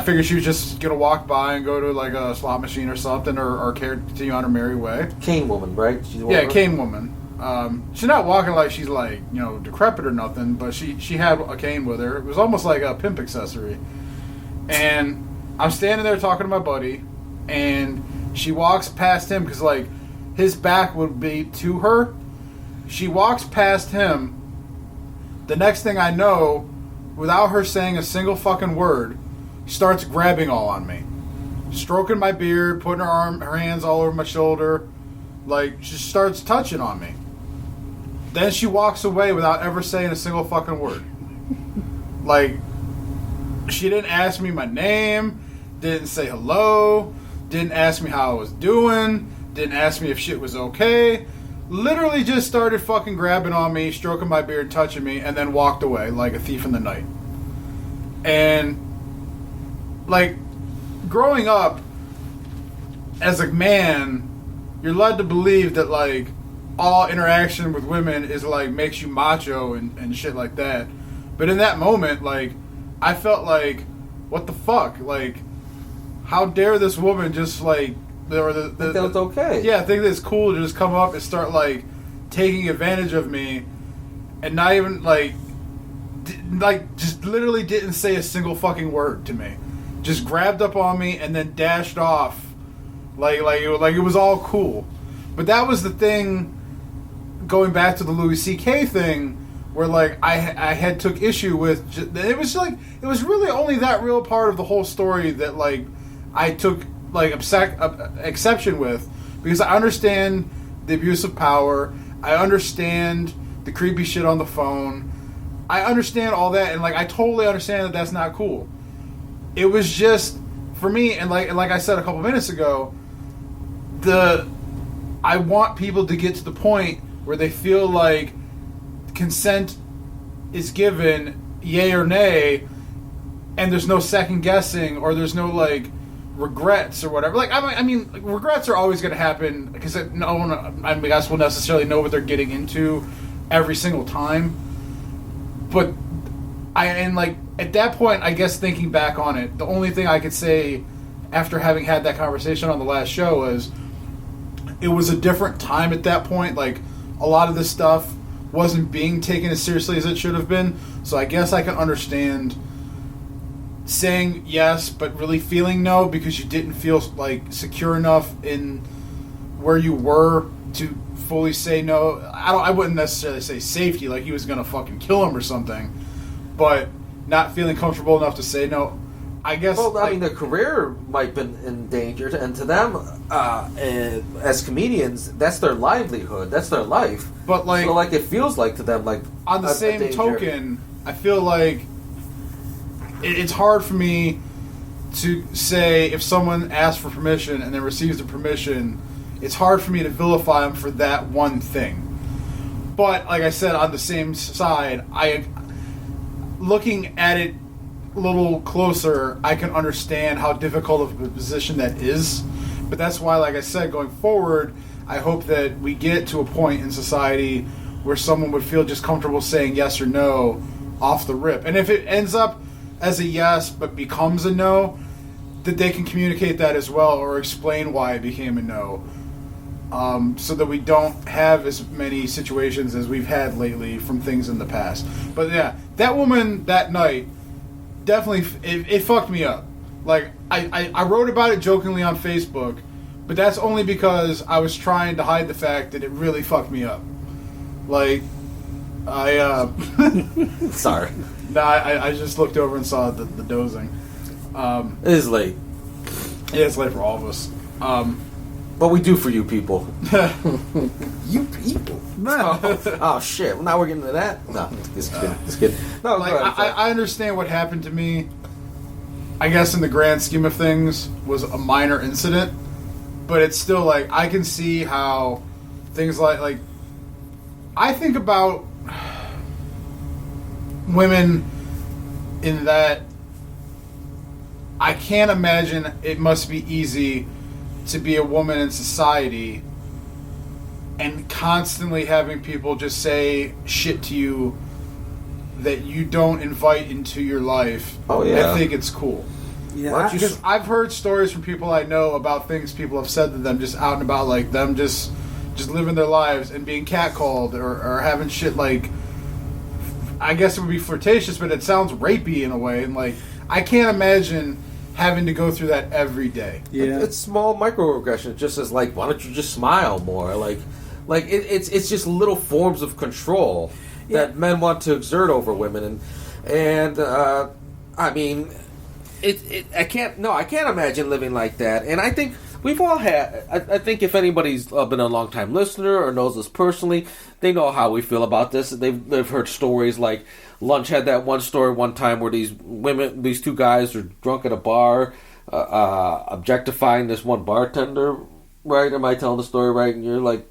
figured she was just gonna walk by and go to like a slot machine or something, or continue on her merry way. Cane woman, right? Cane woman. She's not walking like she's like decrepit or nothing, but she had a cane with her. It was almost like a pimp accessory. And I'm standing there talking to my buddy, and she walks past him because like his back would be to her. She walks past him. The next thing I know, without her saying a single fucking word, starts grabbing all on me. Stroking my beard, putting her hands all over my shoulder. Like, she starts touching on me. Then she walks away without ever saying a single fucking word. Like, she didn't ask me my name, didn't say hello, didn't ask me how I was doing, didn't ask me if shit was okay. Literally just started fucking grabbing on me, stroking my beard, touching me, and then walked away like a thief in the night. And, like, growing up as a man, you're led to believe that, like, all interaction with women is, like, makes you macho and shit like that. But in that moment, like, I felt like, what the fuck? Like, how dare this woman just, like, that was okay. Yeah, I think that it's cool to just come up and start, like, taking advantage of me and not even, like, just literally didn't say a single fucking word to me. Just grabbed up on me and then dashed off like it was all cool. But that was the thing, going back to the Louis C.K. thing, where, like, I took issue with. It was really only that real part of the whole story that, like, I took, like, exception with, because I understand the abuse of power, I understand the creepy shit on the phone, I understand all that, and, like, I totally understand that that's not cool. It was just, for me, and like I said a couple minutes ago, I want people to get to the point where they feel like consent is given, yay or nay, and there's no second guessing, or there's no, like, regrets or whatever. Like, I mean, like, regrets are always going to happen because no one, I guess, will necessarily know what they're getting into every single time. But at that point, I guess, thinking back on it, the only thing I could say after having had that conversation on the last show is it was a different time at that point. Like, a lot of this stuff wasn't being taken as seriously as it should have been. So I guess I can understand saying yes but really feeling no, because you didn't feel, like, secure enough in where you were to fully say no. I wouldn't necessarily say safety, like he was gonna fucking kill him or something, but not feeling comfortable enough to say no. I guess. Well, I mean, their career might have been in danger, and to them, as comedians, that's their livelihood, that's their life. But, like, so, like, it feels like to them, like, on the same token, I feel like it's hard for me to say if someone asks for permission and then receives the permission, it's hard for me to vilify them for that one thing. But, like I said, on the same side, looking at it a little closer, I can understand how difficult of a position that is. But that's why, like I said, going forward, I hope that we get to a point in society where someone would feel just comfortable saying yes or no off the rip. And if it ends up as a yes but becomes a no, that they can communicate that as well, or explain why it became a no, so that we don't have as many situations as we've had lately from things in the past. But yeah, that woman that night, definitely, it fucked me up. Like, I wrote about it jokingly on Facebook, but that's only because I was trying to hide the fact that it really fucked me up. Like, Sorry. No, I just looked over and saw the dozing. It is late. Yeah, it's late for all of us. But we do for you people. You people. Oh, shit. Well, now we're getting to that? No, just kidding. No, like, I understand what happened to me. I guess in the grand scheme of things was a minor incident, but it's still, like, I can see how things like I think about women in that I can't imagine it must be easy to be a woman in society and constantly having people just say shit to you that you don't invite into your life. Oh, yeah. I think it's cool. Yeah, Because I've heard stories from people I know about things people have said to them just out and about, like them just living their lives and being catcalled or having shit, like, I guess it would be flirtatious, but it sounds rapey in a way. And, like, I can't imagine having to go through that every day. Yeah, it's small microaggressions, just as, like, why don't you just smile more? Like it's just little forms of control that men want to exert over women, and I mean, I can't imagine living like that. And I think we've all had. I think if anybody's been a long time listener or knows us personally, they know how we feel about this. They've heard stories like Lunch had that one story one time where these two guys were drunk at a bar, objectifying this one bartender right? Am I telling the story right? And you're like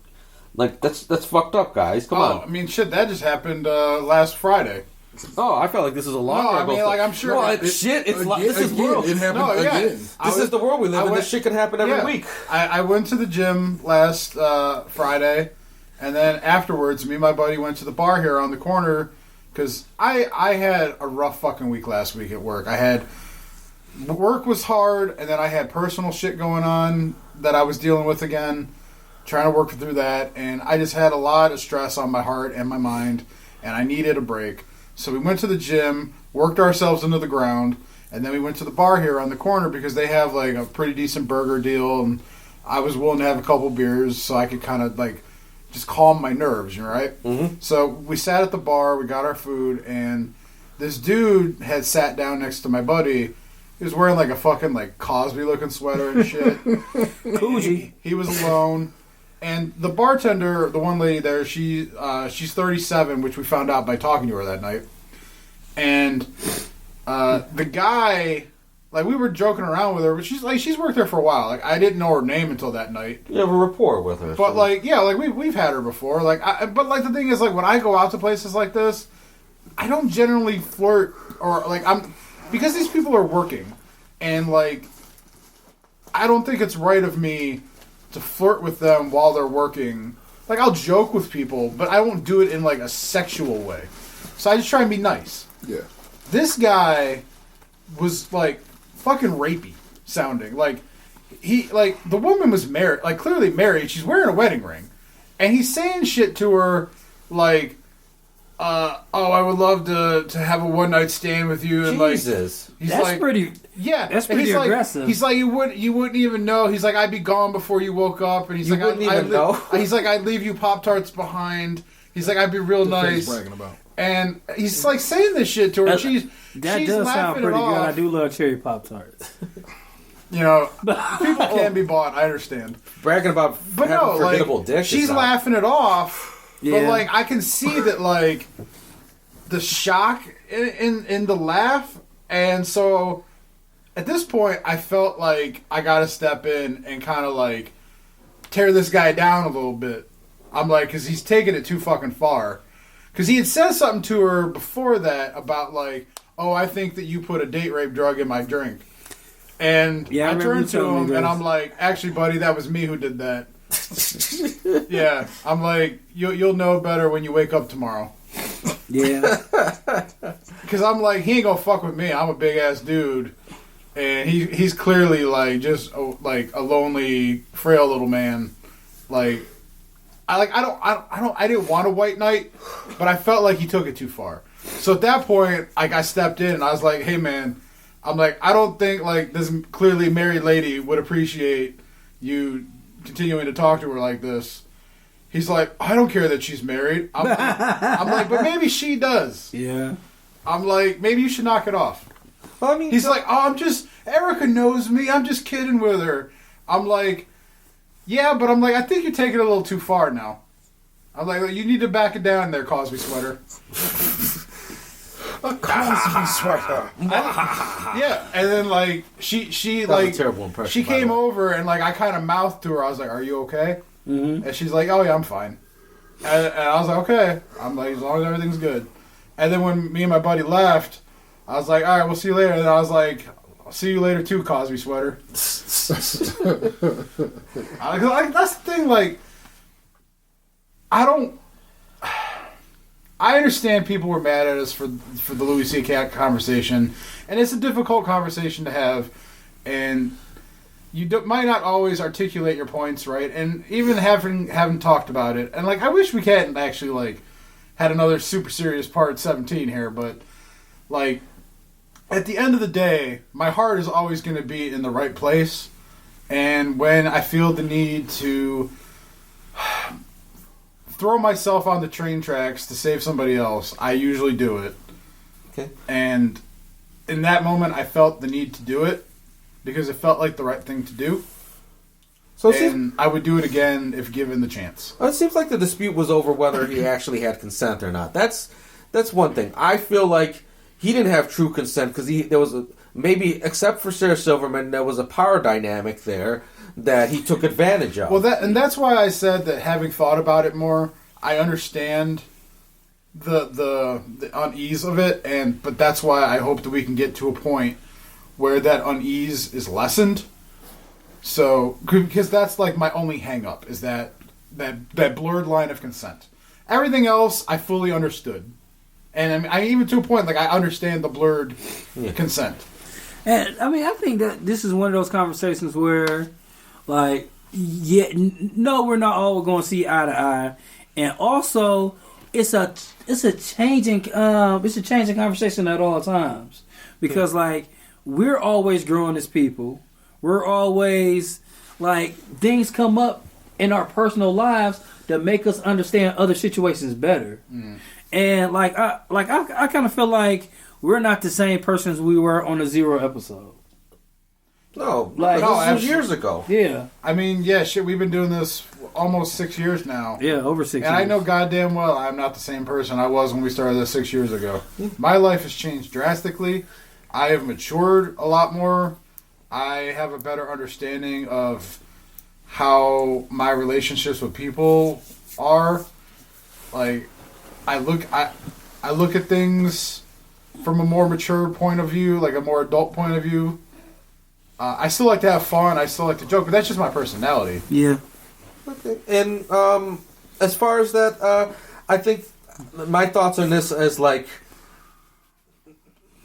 that's fucked up, guys. Come on. I mean, shit, that just happened last Friday. Oh, I felt like this is a long. No, I mean, like, I'm sure. No, this is world. It happened again. This is the world we live in. This shit can happen every week. I went to the gym last Friday, and then afterwards, me and my buddy went to the bar here on the corner because I had a rough fucking week last week at work. Work was hard, and then I had personal shit going on that I was dealing with again, trying to work through that, and I just had a lot of stress on my heart and my mind, and I needed a break. So we went to the gym, worked ourselves into the ground, and then we went to the bar here on the corner because they have like a pretty decent burger deal, and I was willing to have a couple beers so I could kind of like just calm my nerves, right? Mm-hmm. So we sat at the bar, we got our food, and this dude had sat down next to my buddy. He was wearing like a fucking like Cosby looking sweater and shit. Coogee. He was alone. And the bartender, the one lady there, she's 37, which we found out by talking to her that night. And the guy, like, we were joking around with her, but she's worked there for a while. Like, I didn't know her name until that night. You have a rapport with her. But we've had her before. But the thing is, like, when I go out to places like this, I don't generally flirt because these people are working, and like, I don't think it's right of me to flirt with them while they're working. Like, I'll joke with people, but I won't do it in like a sexual way. So I just try and be nice. Yeah. This guy was like fucking rapey sounding. Like, the woman was married, like clearly married. She's wearing a wedding ring, and he's saying shit to her like, I would love to have a one night stand with you. And Jesus. Like, That's pretty. Yeah, that's pretty aggressive. He's like, you wouldn't even know. He's like, I'd be gone before you woke up, and he's you like, wouldn't even know. He's like, I'd leave you Pop-Tarts behind. He's like, I'd be real nice. Bragging about. And he's like saying this shit to her. She's does sound pretty good. I do love cherry Pop-Tarts. You know, people can be bought. I understand. Bragging about having forgettable dick. She's laughing it off, yeah. but like I can see that like the shock in the laugh, and so. At this point, I felt like I gotta step in and kind of like tear this guy down a little bit. I'm like, because he's taking it too fucking far. Because he had said something to her before that about like, oh, I think that you put a date rape drug in my drink. And yeah, I turned to him and I'm like, actually, buddy, that was me who did that. Yeah, I'm like, you'll know better when you wake up tomorrow. Yeah. Because I'm like, he ain't gonna fuck with me. I'm a big ass dude. And he's clearly like just like a lonely, frail little man. Like I didn't want a white knight, but I felt like he took it too far. So at that point, like I stepped in and I was like, "Hey man," I'm like, "I don't think like this clearly married lady would appreciate you continuing to talk to her like this." He's like, "I don't care that she's married." I'm like, "But maybe she does." Yeah. I'm like, "Maybe you should knock it off." Well, I mean, he's like, "Oh, Erica knows me. I'm just kidding with her." I'm like, "Yeah, but I'm like, I think you're taking it a little too far now." I'm like, "You need to back it down there, Cosby sweater." A Cosby sweater. Yeah, and then like she that was like a terrible impression, she by the came way. over and like I kind of mouthed to her. I was like, "Are you okay?" Mm-hmm. And she's like, "Oh yeah, I'm fine." And I was like, "Okay." I'm like, as long as everything's good. And then when me and my buddy left, I was like, "All right, we'll see you later." And then I was like, "I'll see you later too, Cosby sweater." That's the thing. Like, I understand people were mad at us for the Louis C.K. conversation, and it's a difficult conversation to have, and you might not always articulate your points right, and even having talked about it, and like I wish we hadn't actually like had another super serious part 17 here, but like at the end of the day, my heart is always going to be in the right place, and when I feel the need to throw myself on the train tracks to save somebody else, I usually do it. Okay. And in that moment, I felt the need to do it because it felt like the right thing to do. So I would do it again if given the chance. It seems like the dispute was over whether he actually had consent or not. That's one thing. I feel like he didn't have true consent because there was maybe except for Sarah Silverman, there was a power dynamic there that he took advantage of. Well, that's why I said that having thought about it more, I understand the unease of it, but that's why I hope that we can get to a point where that unease is lessened. So, because that's like my only hang-up, is that blurred line of consent. Everything else, I fully understood. And I even to a point, like, I understand the blurred consent. And, I mean, I think that this is one of those conversations where, like, no, we're not all going to see eye to eye. And also, it's a changing conversation at all times. Because, like, we're always growing as people. We're always, like, things come up in our personal lives that make us understand other situations better. Mm. And I kind of feel like we're not the same persons we were on the 0 episode. No, like this was years ago. Yeah. I mean, yeah, shit, we've been doing this almost 6 years now. Yeah, over 6 years. And I know goddamn well I'm not the same person I was when we started this 6 years ago. My life has changed drastically. I have matured a lot more. I have a better understanding of how my relationships with people are. Like, I look at things from a more mature point of view, like a more adult point of view. I still like to have fun. I still like to joke, but that's just my personality. Yeah. Okay. And as far as that, I think my thoughts on this is like,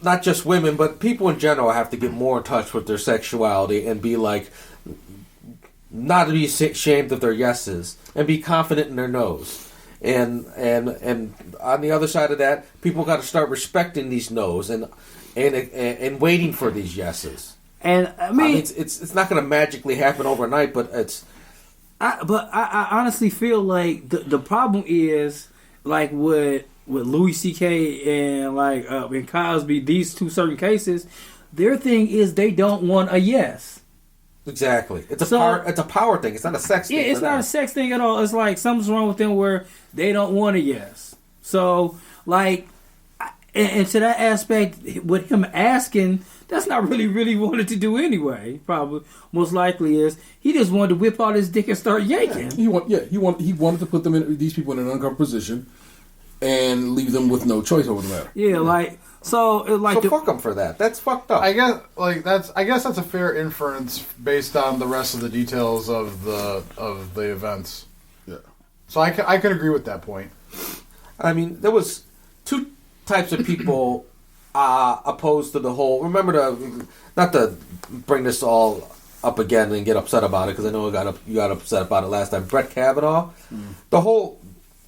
not just women, but people in general have to get more in touch with their sexuality and be like, not to be ashamed of their yeses and be confident in their no's. And on the other side of that, people got to start respecting these no's and waiting for these yeses. And I mean, it's not going to magically happen overnight, but it's. I honestly feel like the problem is like with Louis C.K. and like in Cosby, these two certain cases, their thing is they don't want a yes. Exactly. It's a power thing. It's not a sex thing. Yeah, it's not a sex thing at all. It's like something's wrong with them where they don't want a yes. So like, and to that aspect, with him asking, that's not really wanted to do anyway. Probably most likely is he just wanted to whip out his dick and start yanking. He wanted to put these people in an uncomfortable position and leave them with no choice over the matter. Yeah, So fuck them for that. That's fucked up. I guess that's a fair inference based on the rest of the details of the events. Yeah. So I can agree with that point. I mean, there was two types of people opposed to the whole. Remember not to bring this all up again and get upset about it because I know you got upset about it last time. Brett Kavanaugh.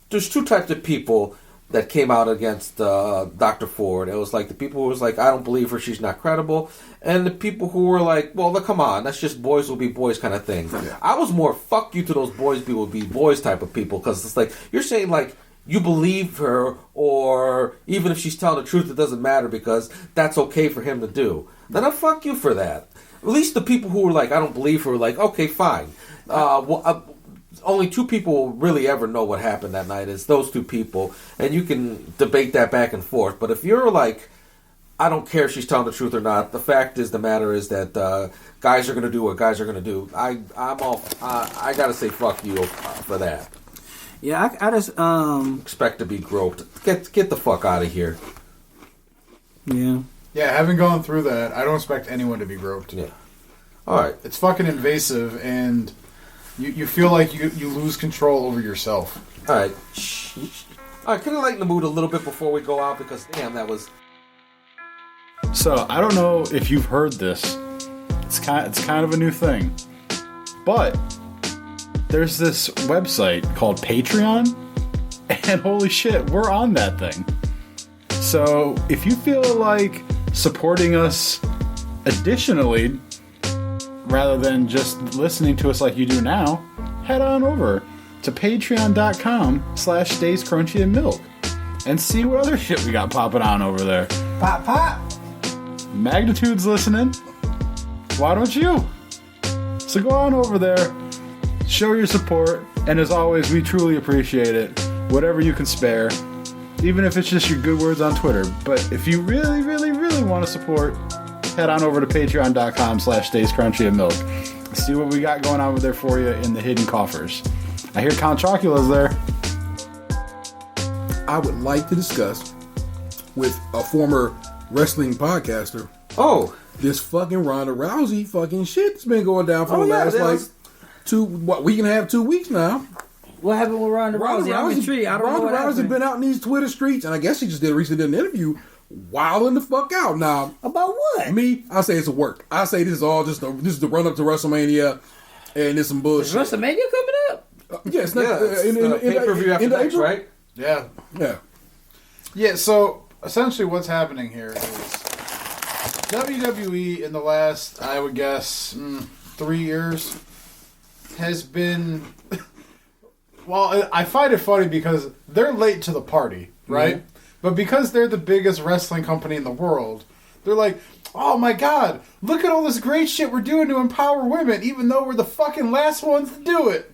There's two types of people that came out against Dr. Ford. It was like the people who was like, I don't believe her, she's not credible. And the people who were like, well, come on, that's just boys will be boys kind of thing. Yeah. I was more, fuck you to those boys will be boys type of people. Because it's like, you're saying like, you believe her, or even if she's telling the truth, it doesn't matter because that's okay for him to do. Then I'll fuck you for that. At least the people who were like, I don't believe her, were like, okay, fine. Only two people really ever know what happened that night is those two people, and you can debate that back and forth. But if you're like, I don't care if she's telling the truth or not, the fact is the matter is that guys are going to do what guys are going to do. I gotta say fuck you for that. Yeah, I just expect to be groped. Get the fuck out of here. Yeah. Yeah, having gone through that, I don't expect anyone to be groped. Yeah. All right. It's fucking invasive and. You feel like you lose control over yourself. All right. All right, can I lighten the mood a little bit before we go out? Because, damn, that was... So, I don't know if you've heard this. It's kind of a new thing. But there's this website called Patreon. And holy shit, we're on that thing. So, if you feel like supporting us additionally... rather than just listening to us like you do now, head on over to patreon.com/Days Crunchy and Milk and see what other shit we got popping on over there. Pop, pop. Magnitude's listening. Why don't you? So go on over there, show your support, and as always, we truly appreciate it. Whatever you can spare, even if it's just your good words on Twitter. But if you really, really, really want to support, head on over to patreon.com/stayscrunchyandmilk. See what we got going on over there for you in the hidden coffers. I hear Count Chocula's there. I would like to discuss with a former wrestling podcaster this fucking Ronda Rousey fucking shit that's been going down for the last week and a half, 2 weeks now. What happened with Ronda Rousey? I'm intrigued. I don't know what Ronda Rousey happened. been out in these Twitter streets, and I guess she just recently did an interview wilding the fuck out. Now, About what? I say it's a work. I say this is all this is the run up to WrestleMania, and it's some Is bullshit. WrestleMania coming up? Yeah, it's not it's the pay-per-view after next, April? right? Yeah. Yeah. So essentially, what's happening here is WWE in the last, I would guess, 3 years has been. Well, I find it funny because they're late to the party, right? Mm-hmm. But because they're the biggest wrestling company in the world, they're like, oh my god, look at all this great shit we're doing to empower women, even though we're the fucking last ones to do it.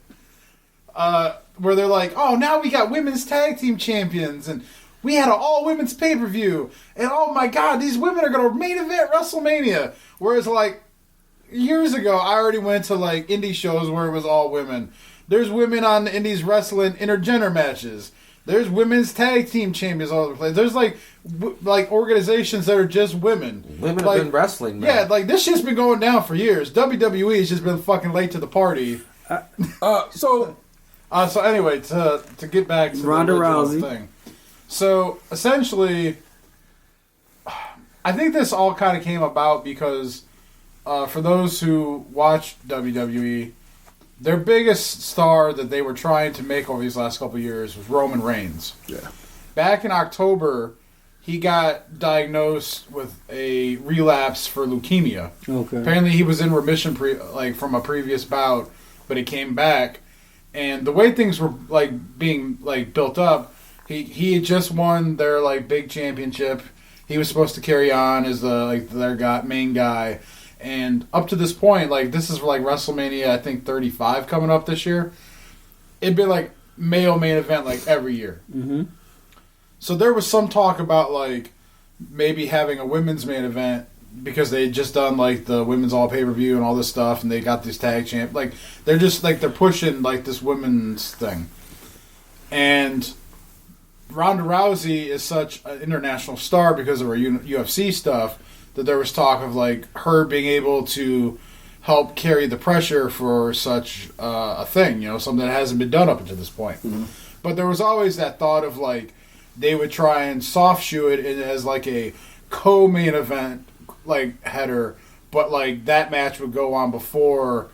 Where they're like, oh, now we got women's tag team champions, and we had an all-women's pay-per-view, and oh my god, these women are going to main event WrestleMania. Whereas, like, years ago, I already went to, like, indie shows where it was all women. There's women on the indies wrestling intergender matches. There's women's tag team champions all over the place. There's, like organizations that are just women. Women like, have been wrestling, man. Yeah, like, this shit's been going down for years. WWE has just been fucking late to the party. So anyway, to get back to Ronda the original Rousey thing. So essentially, I think this all kind of came about because for those who watch WWE, their biggest star that they were trying to make over these last couple of years was Roman Reigns. Yeah. Back in October, he got diagnosed with a relapse for leukemia. Okay. Apparently, he was in remission from a previous bout, but he came back. And the way things were being built up, he had just won their big championship. He was supposed to carry on as their main guy. And up to this point, this is WrestleMania, I think 35 coming up this year. It'd be male main event every year. Mm-hmm. So there was some talk about maybe having a women's main event because they had just done the women's all pay-per-view and all this stuff, and they got this tag champ. They're just they're pushing this women's thing. And Ronda Rousey is such an international star because of her UFC stuff that there was talk of her being able to help carry the pressure for such a thing, something that hasn't been done up until this point. Mm-hmm. But there was always that thought of they would try and soft shoe it as a co-main event header, but that match would go on before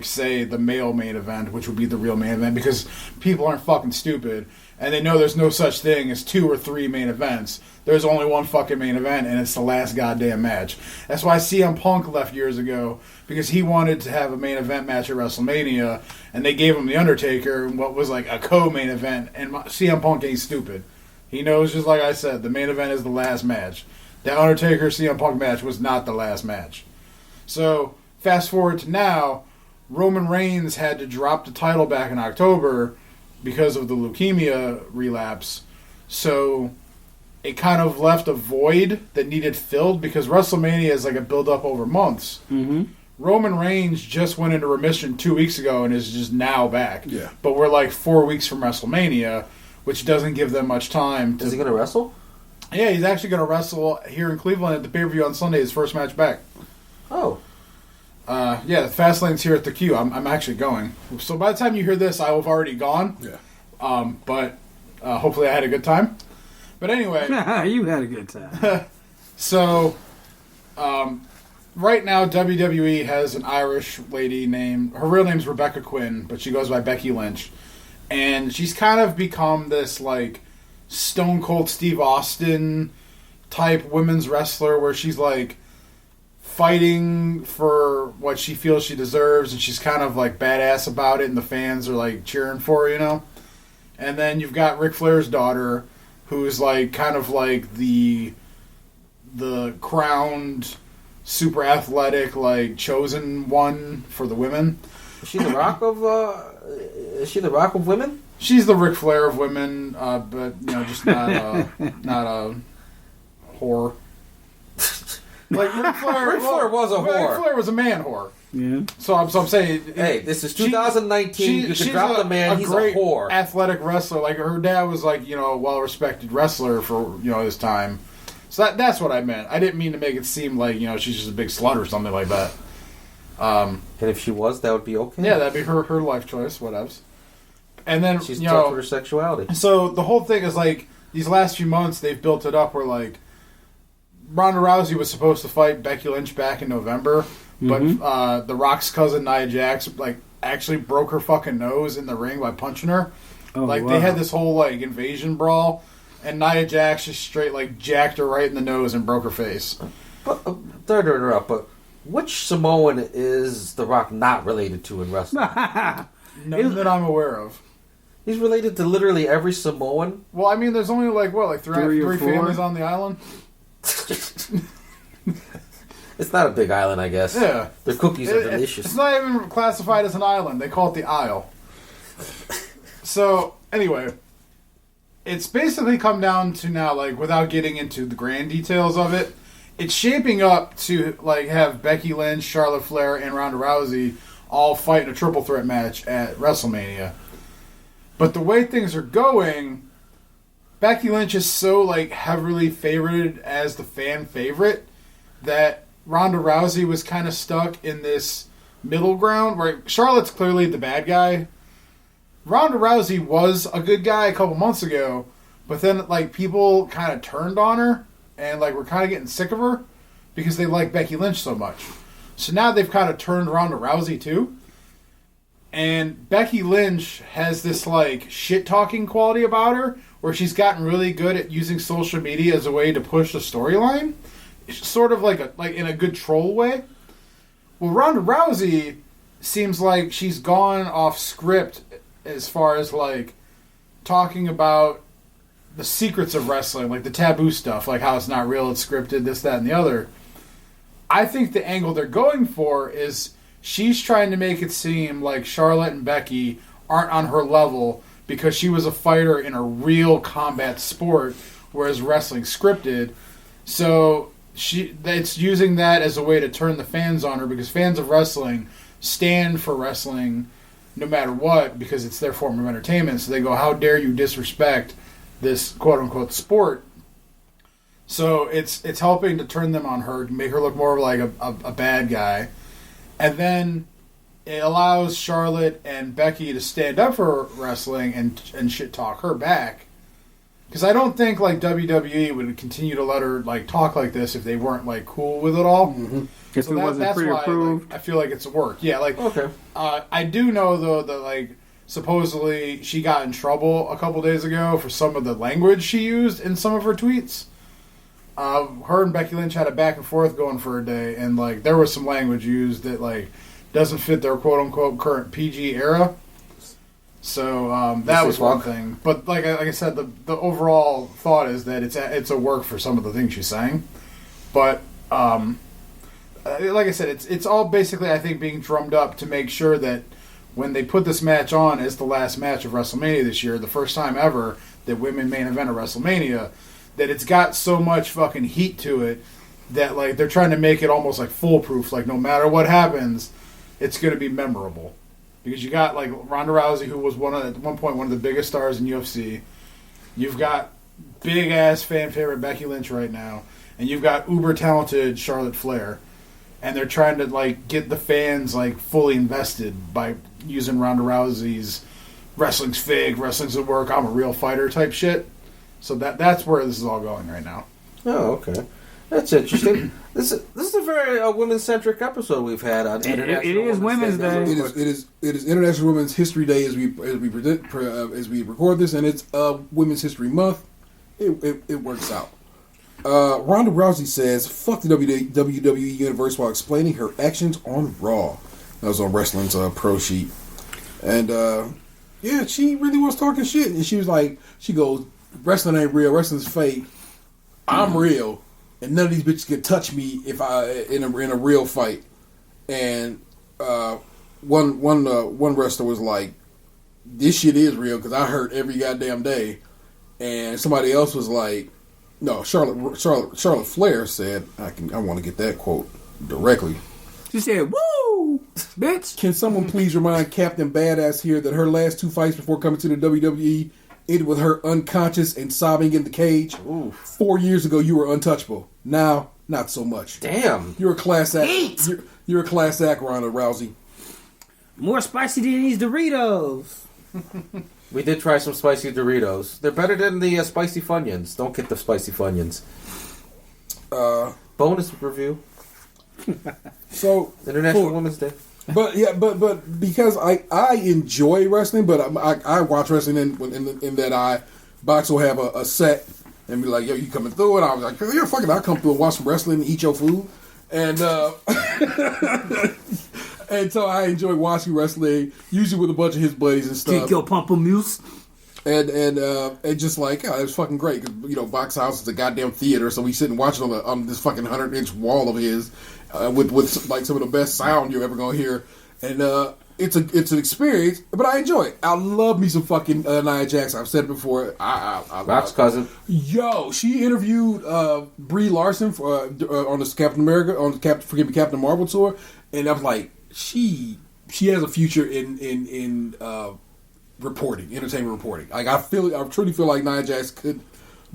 say the male main event, which would be the real main event, because people aren't fucking stupid and they know there's no such thing as 2 or 3 main events. There's only one fucking main event, and it's the last goddamn match. That's why CM Punk left years ago, because he wanted to have a main event match at WrestleMania, and they gave him The Undertaker, what was a co-main event, and CM Punk ain't stupid. He knows, just like I said, the main event is the last match. That Undertaker-CM Punk match was not the last match. So, fast forward to now, Roman Reigns had to drop the title back in October because of the leukemia relapse. So it kind of left a void that needed filled because WrestleMania is a build-up over months. Mm-hmm. Roman Reigns just went into remission 2 weeks ago and is just now back. Yeah. But we're 4 weeks from WrestleMania, which doesn't give them much time. Is he going to wrestle? Yeah, he's actually going to wrestle here in Cleveland at the pay-per-view on Sunday, his first match back. Oh. Yeah, the Fastlane's here at the Q. I'm actually going. So by the time you hear this, I will have already gone. Yeah. But hopefully I had a good time. But anyway. You had a good time. So, right now WWE has an Irish lady named, her real name's Rebecca Quinn, but she goes by Becky Lynch. And she's kind of become this Stone Cold Steve Austin type women's wrestler where she's fighting for what she feels she deserves, and she's kind of badass about it, and the fans are cheering for her, And then you've got Ric Flair's daughter, who's kind of the crowned, super athletic, chosen one for the women. Is she the Rock of? Is she the Rock of women? She's the Ric Flair of women, but just not a whore. Like Ric Flair, Ric Flair was a whore. Ric Flair was a man whore. Yeah. So I'm saying, Hey, this is 2019. You can drop the man. He's a great whore. Athletic wrestler. Like her dad was like a well-respected wrestler for his time. So that's what I meant. I didn't mean to make it seem like she's just a big slut or something like that. And if she was, that would be okay. Yeah, that'd be her life choice. Whatevs. And then she's tough with her sexuality. So the whole thing is like these last few months they've built it up where like Ronda Rousey was supposed to fight Becky Lynch back in November. But The Rock's cousin Nia Jax like actually broke her fucking nose in the ring by punching her. Oh, like wow. they had this whole like invasion brawl, and Nia Jax just straight like jacked her right in the nose and broke her face. But sorry to interrupt, but which Samoan is The Rock not related to in wrestling? None that I'm aware of. He's related to literally every Samoan. Well, I mean, there's only like Three or three four? families on the island. It's not a big island, I guess. Yeah, their cookies are delicious. It's not even classified as an island. They call it the Isle. So anyway, it's basically come down to now, like, without getting into the grand details of it, it's shaping up to like have Becky Lynch, Charlotte Flair, and Ronda Rousey all fight in a triple threat match at WrestleMania. But the way things are going, Becky Lynch is so like heavily favorited as the fan favorite that Ronda Rousey was kind of stuck in this middle ground where Charlotte's clearly the bad guy. Ronda Rousey was a good guy a couple months ago, but then like people kind of turned on her and like we're kind of getting sick of her because they like Becky Lynch so much. So now they've kind of turned Ronda Rousey too. And Becky Lynch has this like shit talking quality about her where she's gotten really good at using social media as a way to push the storyline. Sort of like in a good troll way. Well, Ronda Rousey seems like she's gone off script as far as like talking about the secrets of wrestling, like the taboo stuff, like how it's not real, it's scripted, this, that, and the other. I think the angle they're going for is she's trying to make it seem like Charlotte and Becky aren't on her level because she was a fighter in a real combat sport, whereas wrestling's scripted. So it's using that as a way to turn the fans on her because fans of wrestling stand for wrestling no matter what because it's their form of entertainment. So they go, how dare you disrespect this quote-unquote sport? So it's helping to turn them on her, make her look more like a bad guy. And then it allows Charlotte and Becky to stand up for wrestling and shit talk her back. Because I don't think like WWE would continue to let her like talk like this if they weren't like cool with it all. Mm-hmm. If So it wasn't that's why pre-approved. I feel like it's a work. Yeah, like Okay. I do know though that like supposedly she got in trouble a couple days ago for some of the language she used in some of her tweets. Her and Becky Lynch had a back and forth going for a day, and like there was some language used that like doesn't fit their quote unquote current PG era. So that was one thing. But like I said, the overall thought is that it's a work for some of the things she's saying. But like I said, it's all basically I think being drummed up to make sure that when they put this match on as the last match of WrestleMania this year, the first time ever that women main event a WrestleMania, that it's got so much fucking heat to it that like they're trying to make it almost like foolproof. Like no matter what happens, it's going to be memorable. Because you got like Ronda Rousey, who was at one point one of the biggest stars in UFC. You've got big ass fan favorite Becky Lynch right now, and you've got uber talented Charlotte Flair, and they're trying to like get the fans like fully invested by using Ronda Rousey's wrestling's fake, wrestling's at work, I'm a real fighter type shit. So that's where this is all going right now. Oh, okay. That's interesting. This is a very women centric episode we've had on International It is Women's Day. It is International Women's History Day as we record this, and it's Women's History Month. It works out. Ronda Rousey says fuck the WWE universe while explaining her actions on Raw. That was on Wrestling's pro sheet, and yeah, she really was talking shit, and she goes, wrestling ain't real, wrestling's fake. I'm real. And none of these bitches can touch me if I in a real fight. And one wrestler was like, "This shit is real because I hurt every goddamn day." And somebody else was like, No, Charlotte Flair said, I want to get that quote directly. She said, "Woo, bitch." Can someone please remind Captain Badass here that her last 2 fights before coming to the WWE ended with her unconscious and sobbing in the cage? Ooh. 4 years ago, you were untouchable. Now, not so much. Damn. You're a class act. You're a class act, Ronda Rousey. More spicy than these Doritos. We did try some spicy Doritos. They're better than the spicy Funyuns. Don't get the spicy Funyuns. Bonus review. So International Women's Day. But because I enjoy wrestling, but I watch wrestling in that I box will have a set and be like, yo, you coming through it? I was like, yeah, fuck it, I'll come through and watch some wrestling and eat your food. And and so I enjoy watching wrestling, usually with a bunch of his buddies and stuff. Kick your pamplemousse. And just like, it was fucking great. 'Cause, Box House is a goddamn theater, so we sit and watch it on this fucking 100-inch wall of his with like some of the best sound you're ever gonna hear. And it's an experience, but I enjoy it. I love me some fucking Nia Jax. I've said it before. Rock's cousin. Yo, she interviewed Brie Larson for, on this Captain America on the Captain Marvel tour, and I was like, she has a future in reporting, entertainment reporting. Like I truly feel like Nia Jax could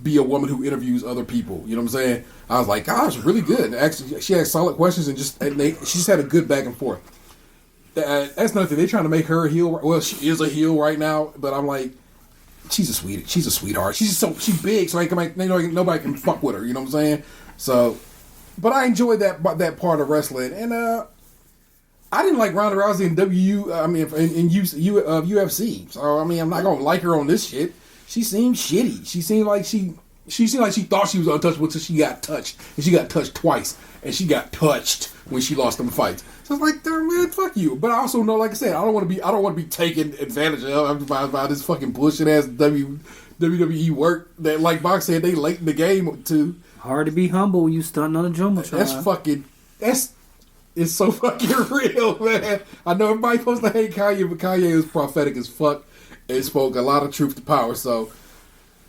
be a woman who interviews other people. You know what I'm saying? I was like, gosh, really good. And actually, she had solid questions and she just had a good back and forth. That's nothing. They're trying to make her a heel. Well, she is a heel right now, but I'm like, she's a sweetheart. She's big, so nobody can fuck with her. You know what I'm saying? So, but I enjoyed that part of wrestling, and I didn't like Ronda Rousey in UFC. So I mean, I'm not gonna like her on this shit. She seemed shitty. She seemed like she thought she was untouchable until she got touched, and she got touched twice, and she got touched when she lost them fights. So it's like, man, fuck you. But I also know, like I said, I don't want to be taken advantage of by this fucking bullshit ass WWE work that, like Box said, they late in the game too. Hard to be humble when you stunting on a jumbotron. It's so fucking real, man. I know everybody supposed to hate Kanye, but Kanye is prophetic as fuck and spoke a lot of truth to power. So,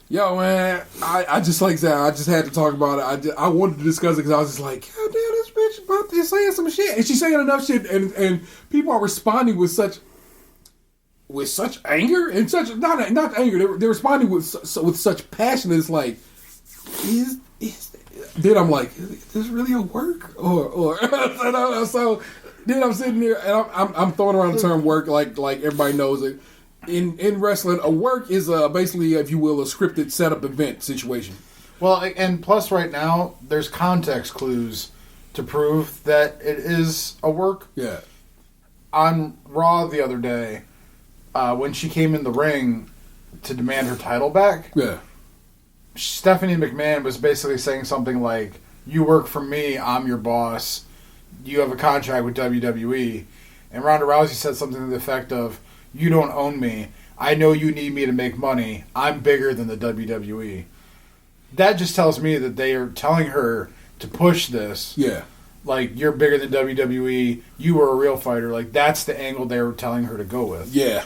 yo, man, I just like that. I just had to talk about it. I wanted to discuss it because I was just like, God damn, this bitch about to saying some shit, and she's saying enough shit, and people are responding with such anger and such not anger. They're responding with such passion. It's like, then I'm like, is this really a work or so then I'm sitting there and I'm throwing around the term work like everybody knows it. In wrestling, a work is basically, if you will, a scripted setup event situation. Well, and plus right now there's context clues to prove that it is a work. Yeah. On Raw the other day, when she came in the ring to demand her title back. Yeah. Stephanie McMahon was basically saying something like, you work for me, I'm your boss, you have a contract with WWE. And Ronda Rousey said something to the effect of, you don't own me, I know you need me to make money, I'm bigger than the WWE. That just tells me that they are telling her to push this. Yeah. Like, you're bigger than WWE, you were a real fighter. Like, that's the angle they were telling her to go with. Yeah.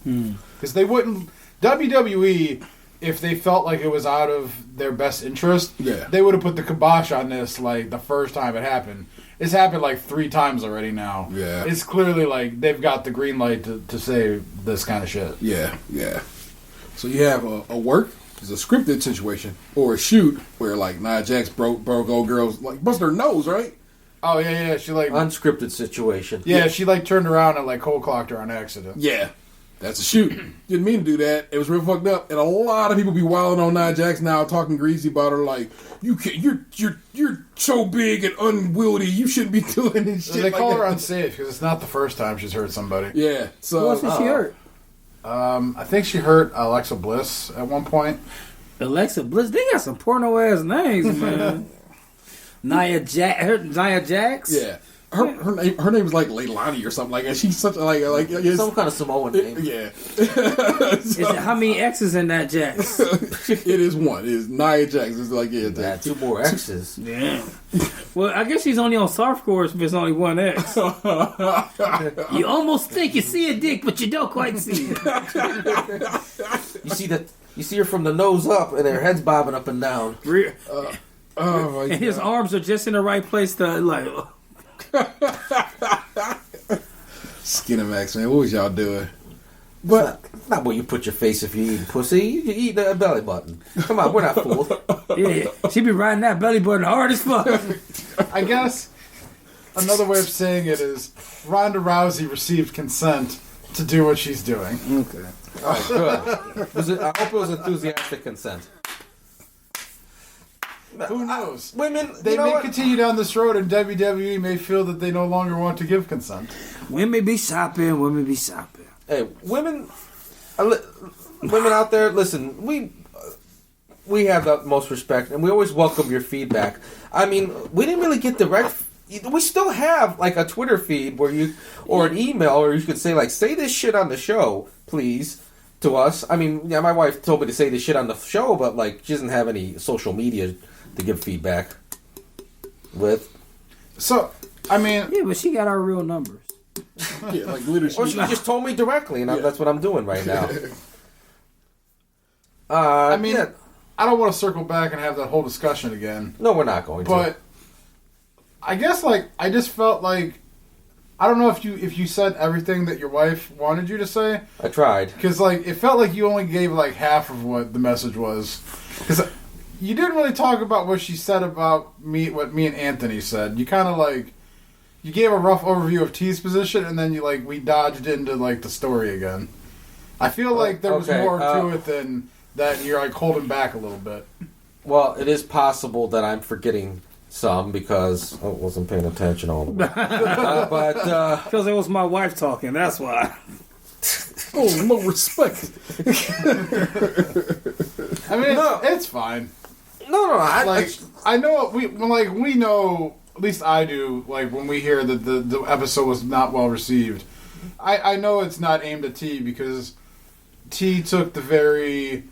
Because they wouldn't... WWE... If they felt like it was out of their best interest, they would have put the kibosh on this like the first time it happened. It's happened like 3 times already now. Yeah. It's clearly like they've got the green light to say this kind of shit. Yeah, yeah. So you have a work, is a scripted situation, or a shoot where like Nia Jax broke old girls, like busted her nose, right? Oh, yeah. She like... Unscripted situation. Yeah, she like turned around and like cold clocked her on accident. Yeah. That's a shoot. Didn't mean to do that. It was real fucked up, and a lot of people be wilding on Nia Jax now, talking greasy about her. Like, you can't. You're so big and unwieldy. You shouldn't be doing this shit. They like call that. her unsafe because it's not the first time she's hurt somebody. Yeah. So Who else did she hurt? I think she hurt Alexa Bliss at one point. Alexa Bliss. They got some porno ass names, man. Nia Jax. Yeah. Her name is like Leilani or something like that. She's such a like some kind of Samoan name. Yeah. Is it, how many X's in that Jax? It is one. It is Nia Jax. It's like Yeah, 2 more X's. Yeah. Well, I guess she's only on softcore if it's only 1 X. You almost think you see a dick, but you don't quite see it. You see that You see her from the nose up, and her head's bobbing up and down. Oh my And his God. arms are just in the right place to like. Skinamax, man. What was y'all doing? But not where you put your face if you eat pussy. You eat a belly button. Come on, we're not fools. Yeah, she be riding that belly button hard as fuck. I guess another way of saying it is Ronda Rousey received consent to do what she's doing. Okay. Oh, good. I hope it was enthusiastic consent. Who knows? Women, They you know may what? continue down this road, and WWE may feel that they no longer want to give consent. Women be shopping. Women be shopping. Hey, women out there, listen. We have the most respect, and we always welcome your feedback. I mean, we didn't really get direct. We still have like a Twitter feed where you, or an email, or you could say like, say this shit on the show, please, to us. I mean, yeah, my wife told me to say this shit on the show, but like, she doesn't have any social media to give feedback with. So, I mean, Yeah, but she got our real numbers. Yeah, like literally. Or she just told me directly, and that's what I'm doing right now. I mean, yeah. I don't want to circle back and have that whole discussion again. No, we're not going to. But I guess like I just felt like I don't know if you said everything that your wife wanted you to say, I tried. because like it felt like you only gave like half of what the message was, because you didn't really talk about what she said about me, what me and Anthony said. You kind of like you gave a rough overview of T's position, and then we dodged into like the story again. I feel like there was Okay, more to it than that. You're like holding back a little bit. Well, it is possible that I'm forgetting some because I wasn't paying attention all the way. But Because it was my wife talking. That's why. Oh, no respect. I mean, No. it's fine. no, I know we know, at least I do, like when we hear that the episode was not well received, I know it's not aimed at T, because T took the very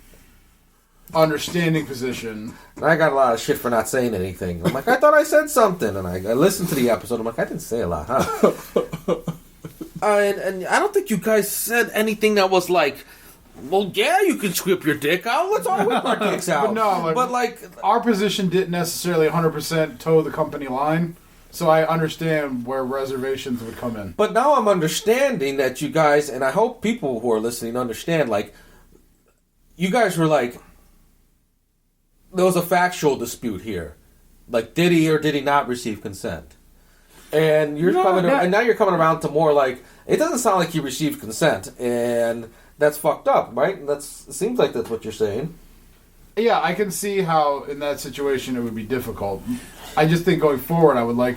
understanding position. I got a lot of shit for not saying anything. I'm like, I thought I said something, and I listened to the episode. I'm like, I didn't say a lot, huh? And I don't think you guys said anything that was like, well, yeah, you can squip your dick out. Let's all whip our dicks out. But no, our position didn't necessarily 100% toe the company line, so I understand where reservations would come in. But now I'm understanding that you guys, and I hope people who are listening understand, like, you guys were like, there was a factual dispute here. Like, did he or did he not receive consent? And and now you're coming around to more like, it doesn't sound like he received consent, and that's fucked up, right? It seems like that's what you're saying. Yeah, I can see how in that situation it would be difficult. I just think going forward, I would like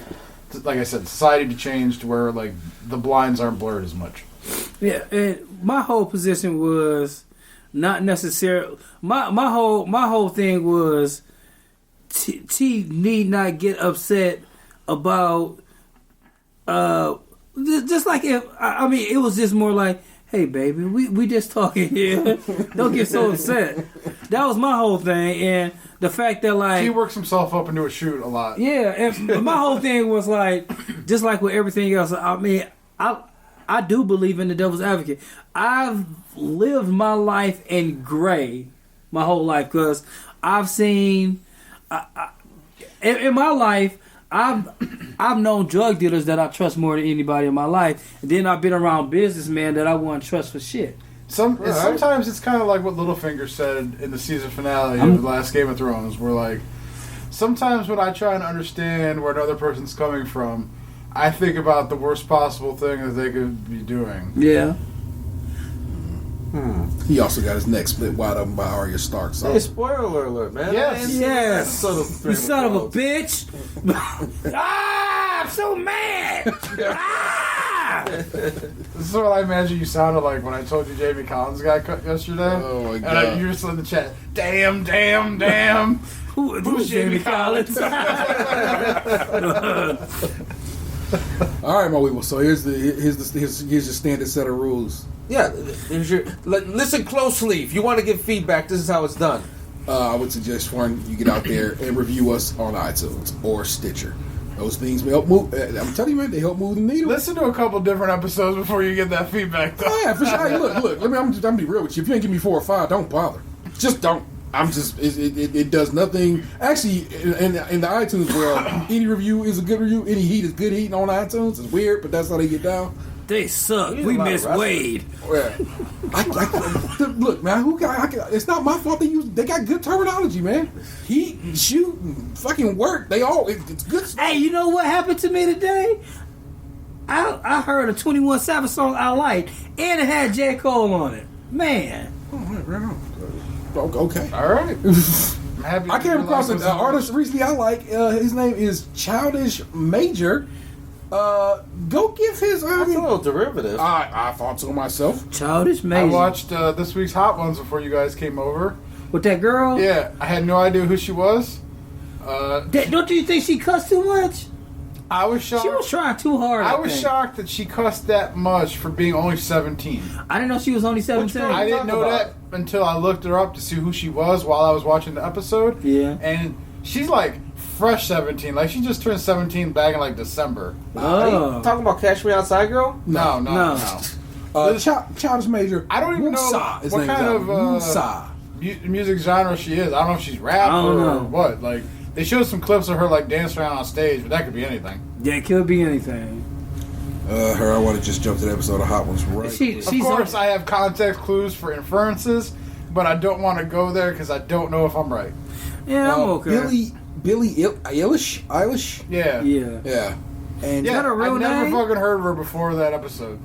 I said, society to change to where like the blinds aren't blurred as much. Yeah, and my whole position was not necessarily my whole thing was T need not get upset about just like if I mean it was just more like, hey baby, we just talking here. Don't get so upset. That was my whole thing, and the fact that like He works himself up into a shoot a lot. yeah, and my whole thing was like, just like with everything else. I mean, I do believe in the devil's advocate. I've lived my life in gray my whole life because I've seen in my life. I've known drug dealers that I trust more than anybody in my life, and then I've been around businessmen that I wouldn't trust for shit. Sometimes it's kind of like what Littlefinger said in the season finale of the last Game of Thrones, where like sometimes when I try and understand where another person's coming from, I think about the worst possible thing that they could be doing. Yeah. He also got his neck split wide open by Arya Stark. So Hey, spoiler alert, man. Yes. You son of a bitch! I'm so mad! This is what I imagine you sounded like when I told you Jamie Collins got cut yesterday. Oh my And God. you were still in the chat. Damn, damn, damn. Who's Jamie Collins? all right, my people. So here's your standard set of rules. Yeah, listen closely. If you want to give feedback, this is how it's done. I would suggest one, you get out there and review us on iTunes or Stitcher. Those things will help move. I'm telling you, man, they help move the needle. Listen to a couple different episodes before you get that feedback, though. Oh, yeah, for sure. Hey, look. I'm gonna be real with you. If you ain't give me 4 or 5, don't bother. Just don't. I'm just. It does nothing. Actually, in the iTunes world, any review is a good review. Any heat is good heat on iTunes. It's weird, but that's how they get down. They suck. He's We a lot miss of Wade. Yeah. Look, man. It's not my fault. They got good terminology, man. Heat, and shoot, and fucking work. It's good stuff. Hey, you know what happened to me today? I heard a 21 Savage song I liked, and it had J. Cole on it. Man. Okay. All right. I'm happy. I came across an artist recently I like. His name is Childish Major. Go give his. That's a little derivative. I thought so myself. Childish I Major. watched this week's Hot Ones before you guys came over. With that girl? Yeah, I had no idea who she was. Don't you think she cussed too much? I was shocked. She was trying too hard. I was shocked that she cussed that much for being only 17. I didn't know she was only 17. girl? I didn't know that until I looked her up to see who she was while I was watching the episode. Yeah. And she's like fresh 17. Like she just turned 17 back in like December. Are you talking about Cash Me Outside Girl? No. Childish Major. I don't even know Wusa, his what name kind is of Wusa. music genre she is. I don't know if she's rap I don't or know. what. Like they showed some clips of her like dancing around on stage, but that could be anything. Yeah, it could be anything. I want to just jump to the episode of Hot Ones right. She's Of course, I have context clues for inferences, but I don't want to go there because I don't know if I'm right. Yeah, I'm okay. Billie Eilish. Yeah. Yeah. And Yeah, that a real I never name? fucking heard of her before that episode.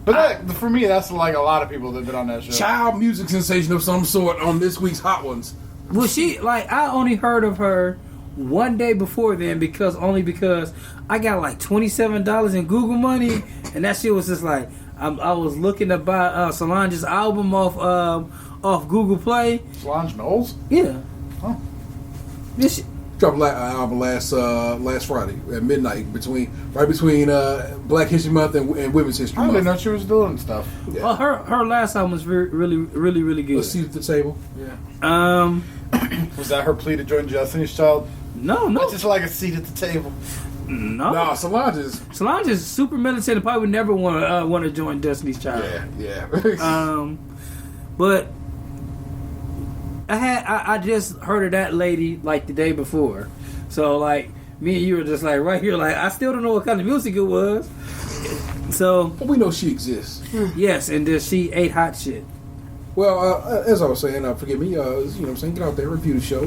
But for me, that's like a lot of people that have been on that show. child music sensation of some sort on this week's Hot Ones. Well, I only heard of her one day before then because I got like $27 in Google money, and that shit was just like I was looking to buy Solange's album off Google Play. Solange Knowles? Yeah. Oh. This shit. Dropped an album last Friday at midnight between Black History Month and Women's History I Month. didn't know she was doing stuff. Yeah. Well, her last album was really good. A seat at the table. Um, Was that her plea to join Destiny's Child? no, I just like a seat at the table. Nah, Solange is. Solange is super militant and probably would never want to join Destiny's Child. Yeah. But I just heard of that lady like the day before, so like me and you were just like right here, like I still don't know what kind of music it was. So But we know she exists. yes, and then she ate hot shit. Well, as I was saying, forgive me. You know what I'm saying? Get out there, review the show.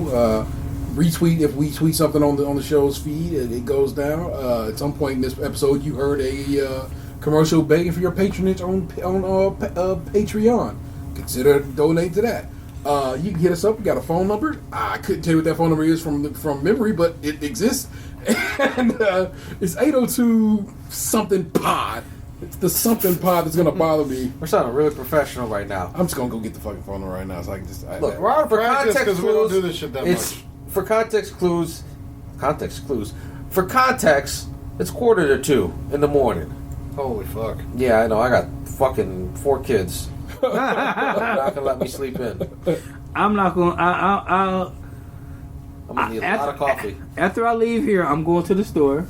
Retweet if we tweet something on the show's feed. It goes down. At some point in this episode, you heard a commercial begging for your patronage on Patreon. Consider donating to that. You can hit us up. We got a phone number. I couldn't tell you what that phone number is from memory, but it exists. And it's 802 something pod. It's the something pod that's gonna bother me. We're sounding really professional right now. I'm just gonna go get the fucking phone number right now, so I can just Look, we're out of Practice, context 'cause we don't clues. do this shit that It's much. for context clues. For context, it's 1:45 in the morning. Holy fuck. Yeah, I know. I got fucking 4 kids. They're not gonna let me sleep in. I'm not going. I'll I'm gonna need a lot of coffee. after I leave here, I'm going to the store,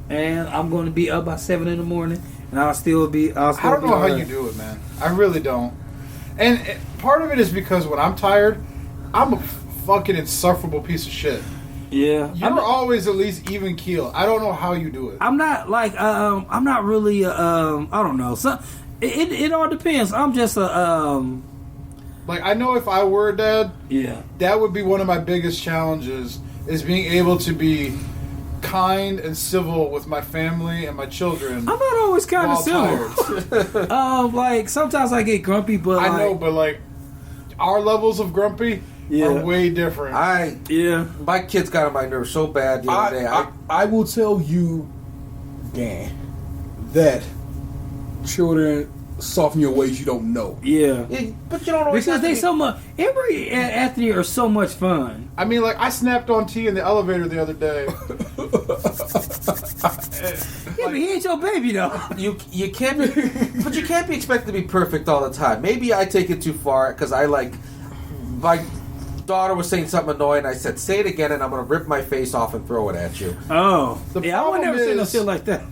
and I'm going to be up by 7 in the morning, and I'll still be. I don't know how you do it, man. I really don't. And part of it is because when I'm tired, I'm a fucking insufferable piece of shit. Yeah, You're always at least even keel. I don't know how you do it. I'm not like I'm not really I don't know. So it all depends. I'm just Like, I know if I were a dad, yeah. that would be one of my biggest challenges, is being able to be kind and civil with my family and my children. I'm not always kind of while civil. tired. Like sometimes I get grumpy, but I know, but like, our levels of grumpy Yeah. are way different. My kids got on my nerves so bad the other day. I will tell you, Dan, that children soften your ways you don't know. yeah. But you don't always Because have to they be- so much. Emory and Anthony are so much fun. I mean, like, I snapped on T in the elevator the other day. Yeah, but he ain't your baby though. You can't be, but you can't be expected to be perfect all the time. Maybe I take it too far because I like my daughter was saying something annoying. I said, "Say it again, and I'm gonna rip my face off and throw it at you." Oh, The yeah. I would problem never say no is- shit like that.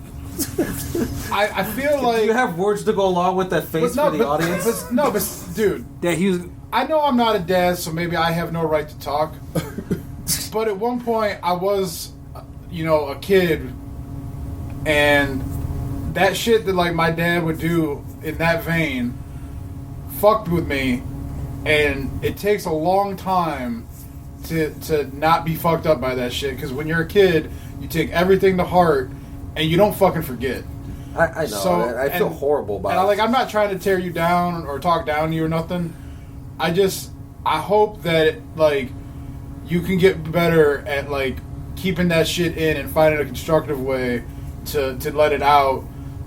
I feel Do like... you have words to go along with that face for the audience? But, dude, That he was. I know I'm not a dad, so maybe I have no right to talk. But at one point, I was, a kid, and that shit that like my dad would do in that vein fucked with me, and it takes a long time to not be fucked up by that shit. Because when you're a kid, you take everything to heart, and you don't fucking forget. I know. So, I feel horrible about it. I'm not trying to tear you down or talk down to you or nothing. I hope that like you can get better at like keeping that shit in and finding a constructive way to let it out,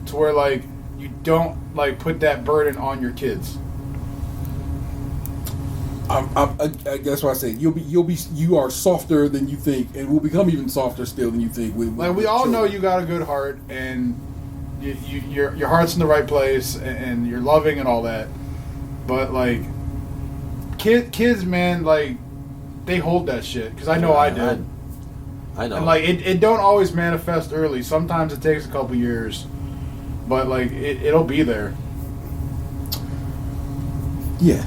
to where like you don't like put that burden on your kids. I guess what I say. You are softer than you think, and will become even softer still than you think. We all know you got a good heart, and your heart's in the right place, and you're loving and all that. But like kids, man, like they hold that shit, because I know I did. I know. And like it don't always manifest early. Sometimes it takes a couple years, but like it'll be there. Yeah.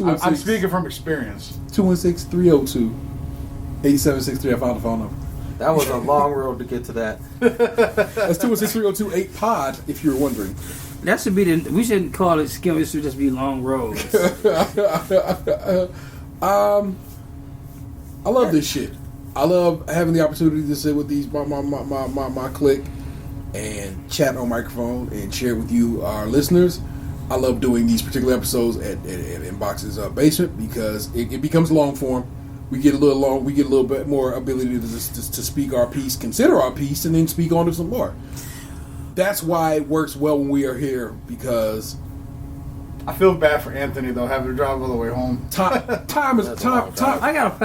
I'm speaking from experience. 216-302-8763. I found the phone number. That was a long road to get to that. That's 216-302-8-POD, if you're wondering. That should be we shouldn't call it skim. It should just be long roads. I love this shit. I love having the opportunity to sit with these my clique and chat on microphone and share with you, our listeners. I love doing these particular episodes at Inbox's basement, because it becomes long form. We get a little long. We get a little bit more ability to speak our piece, consider our piece, and then speak on to some more. That's why it works well when we are here, because I feel bad for Anthony though, having to drive all the way home. Time. I got a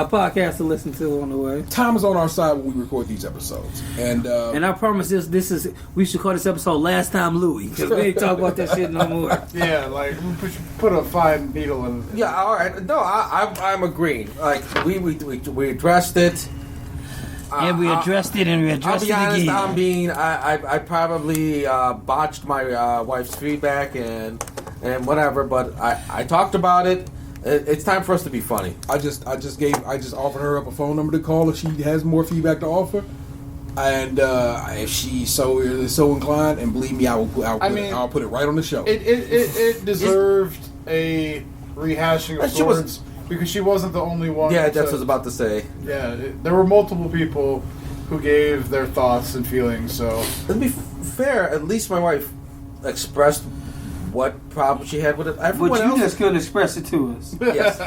podcast to listen to on the way. Time is on our side when we record these episodes, and I promise this is we should call this episode "Last Time Louie," because we ain't talk about that shit no more. Yeah, like we put a fine needle in. Yeah, all right. No, I'm agreeing. Like we addressed it. And we addressed it, and we addressed it again. I'll be honest, I probably botched my wife's feedback and whatever, but I talked about it. It's time for us to be funny. I just offered her up a phone number to call if she has more feedback to offer, and if she's so inclined, and believe me, I'll put it right on the show. It deserved a rehashing of sorts. Because she wasn't the only one. Yeah, that's what I was about to say. Yeah, there were multiple people who gave their thoughts and feelings, so... To be fair, at least my wife expressed what problem she had with it. Everyone but you else just couldn't express it to us. Yes.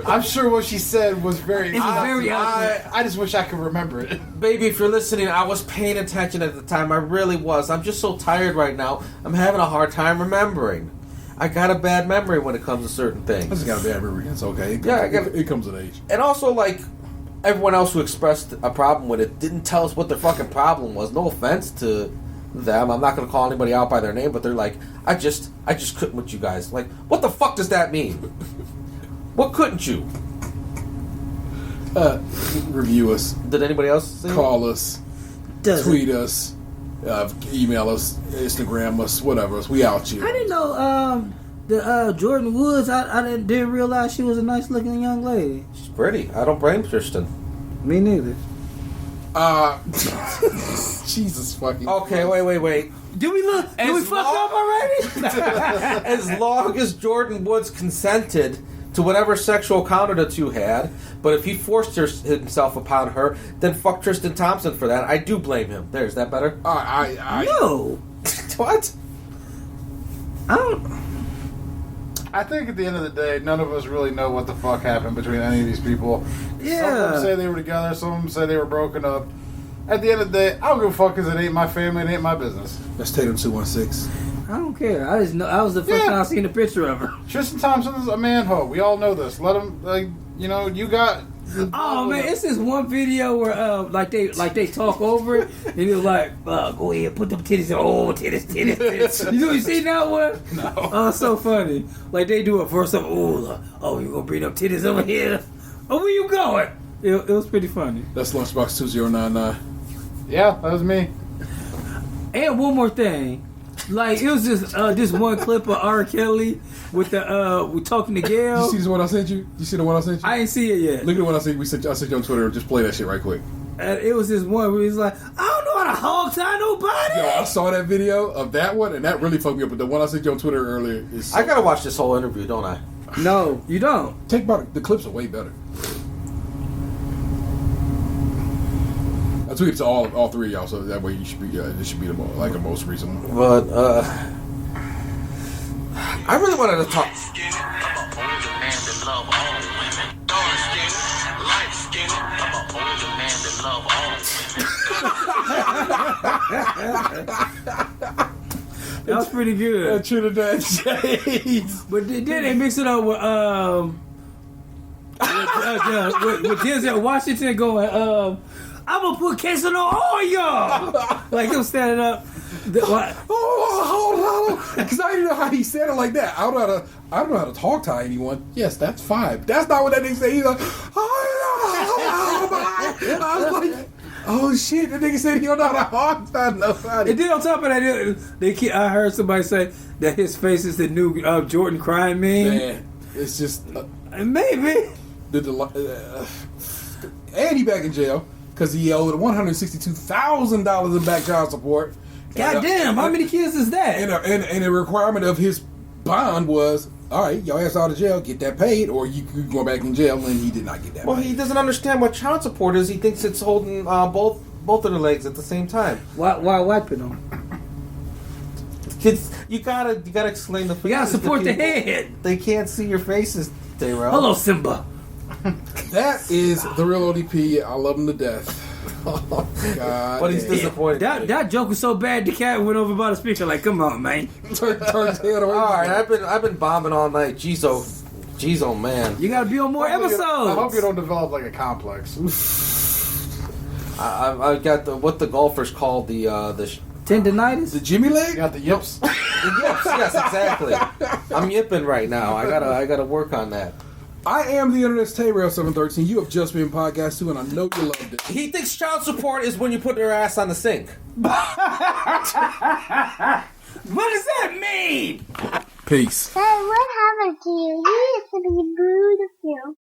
I'm sure what she said was very... I just wish I could remember it. Baby, if you're listening, I was paying attention at the time. I really was. I'm just so tired right now. I'm having a hard time remembering. I got a bad memory when it comes to certain things. I just got a bad memory. It's okay. It comes with age. And also, like, everyone else who expressed a problem with it didn't tell us what their fucking problem was. No offense to them. I'm not going to call anybody out by their name, but they're like, I just couldn't with you guys. Like, what the fuck does that mean? What couldn't you? Review us. Did anybody else say Call us. Tweet us. Email us, Instagram us, whatever. We out here. I didn't know the Jordan Woods. I didn't realize she was a nice looking young lady. She's pretty. I don't blame Tristan. Me neither. Jesus fucking. Okay, wait. Did we fuck up already? As long as Jordan Woods consented to whatever sexual encounter the two had, but if he forced himself upon her, then fuck Tristan Thompson for that. I do blame him. Is that better? No. What? I think at the end of the day, none of us really know what the fuck happened between any of these people. Yeah. Some of them say they were together, some of them say they were broken up. At the end of the day, I don't give a fuck because it ain't my family, it ain't my business. That's Tatum 216. I don't care. I just know I was the first time I seen a picture of her. Tristan Thompson's a man-ho. We all know this. Let him, you got... Oh man, it's this one video where like they talk over it, and he was like, "Go ahead, put them titties in." Oh, titties. You see that one? No. Oh, it's so funny. Like they do it for some. Oh, you gonna bring them titties over here? Oh, where you going? It was pretty funny. That's Lunchbox 2099. Yeah, that was me. And one more thing, Like it was just this one clip of R. Kelly with the with talking to Gail. You see this one I sent you? You see the one I sent you? I ain't see it yet. Look at the one I sent you. I sent you on Twitter. Just play that shit right quick. It was this one where he's like, I don't know how to hog tie nobody. Yo, I saw that video of that one, and that really fucked me up. But the one I sent you on Twitter earlier is. So I gotta watch this whole interview, don't I? No, you don't. Take about the clips are way better. I tweeted it to all three of y'all, so that way you should be. This should be the the most recent one. But I really wanted to talk. That was pretty good. Trinidad Shades. But then they mix it up with Denzel Washington going, I'm gonna put queso on y'all. Like him standing up. Because I didn't know how he said it like that. I don't know how to talk to anyone. Yes, that's fine. That's not what that nigga said. He's like, I was like, oh shit, the nigga said he don't know how to talk to nobody. And then on top of that, I heard somebody say that his face is the new Jordan crying meme. Man, it's just maybe. And he back in jail because he owed $162,000 in back child support. Goddamn, how many kids is that? And the requirement of his bond was, all right, y'all ass out of jail, get that paid, or you could go back in jail, and he did not get that Well, paid. he doesn't understand what child support is. He thinks it's holding both of their legs at the same time. Why wiping them? Kids, you gotta explain the faces. You gotta support to the people. head. They can't see your faces, Daryl. Hello, Simba. That is the real ODP. I love him to death. God, But he's disappointed. That joke was so bad, the cat went over by the speaker. Like, come on, man. Turn his head away. All right, I've been bombing all night. Jeez, oh man. You gotta be on more episodes. I hope you don't develop like a complex. I got the golfers called the Tendonitis. The Jimmy leg? You got the yips. the yips. Yes, exactly. I'm yipping right now. I gotta work on that. I am the Internet's Tay-Rail 713. You have just been podcast 2, and I know you loved it. He thinks child support is when you put your ass on the sink. What does that mean? Peace. Dad, what happened to you? You used to be beautiful.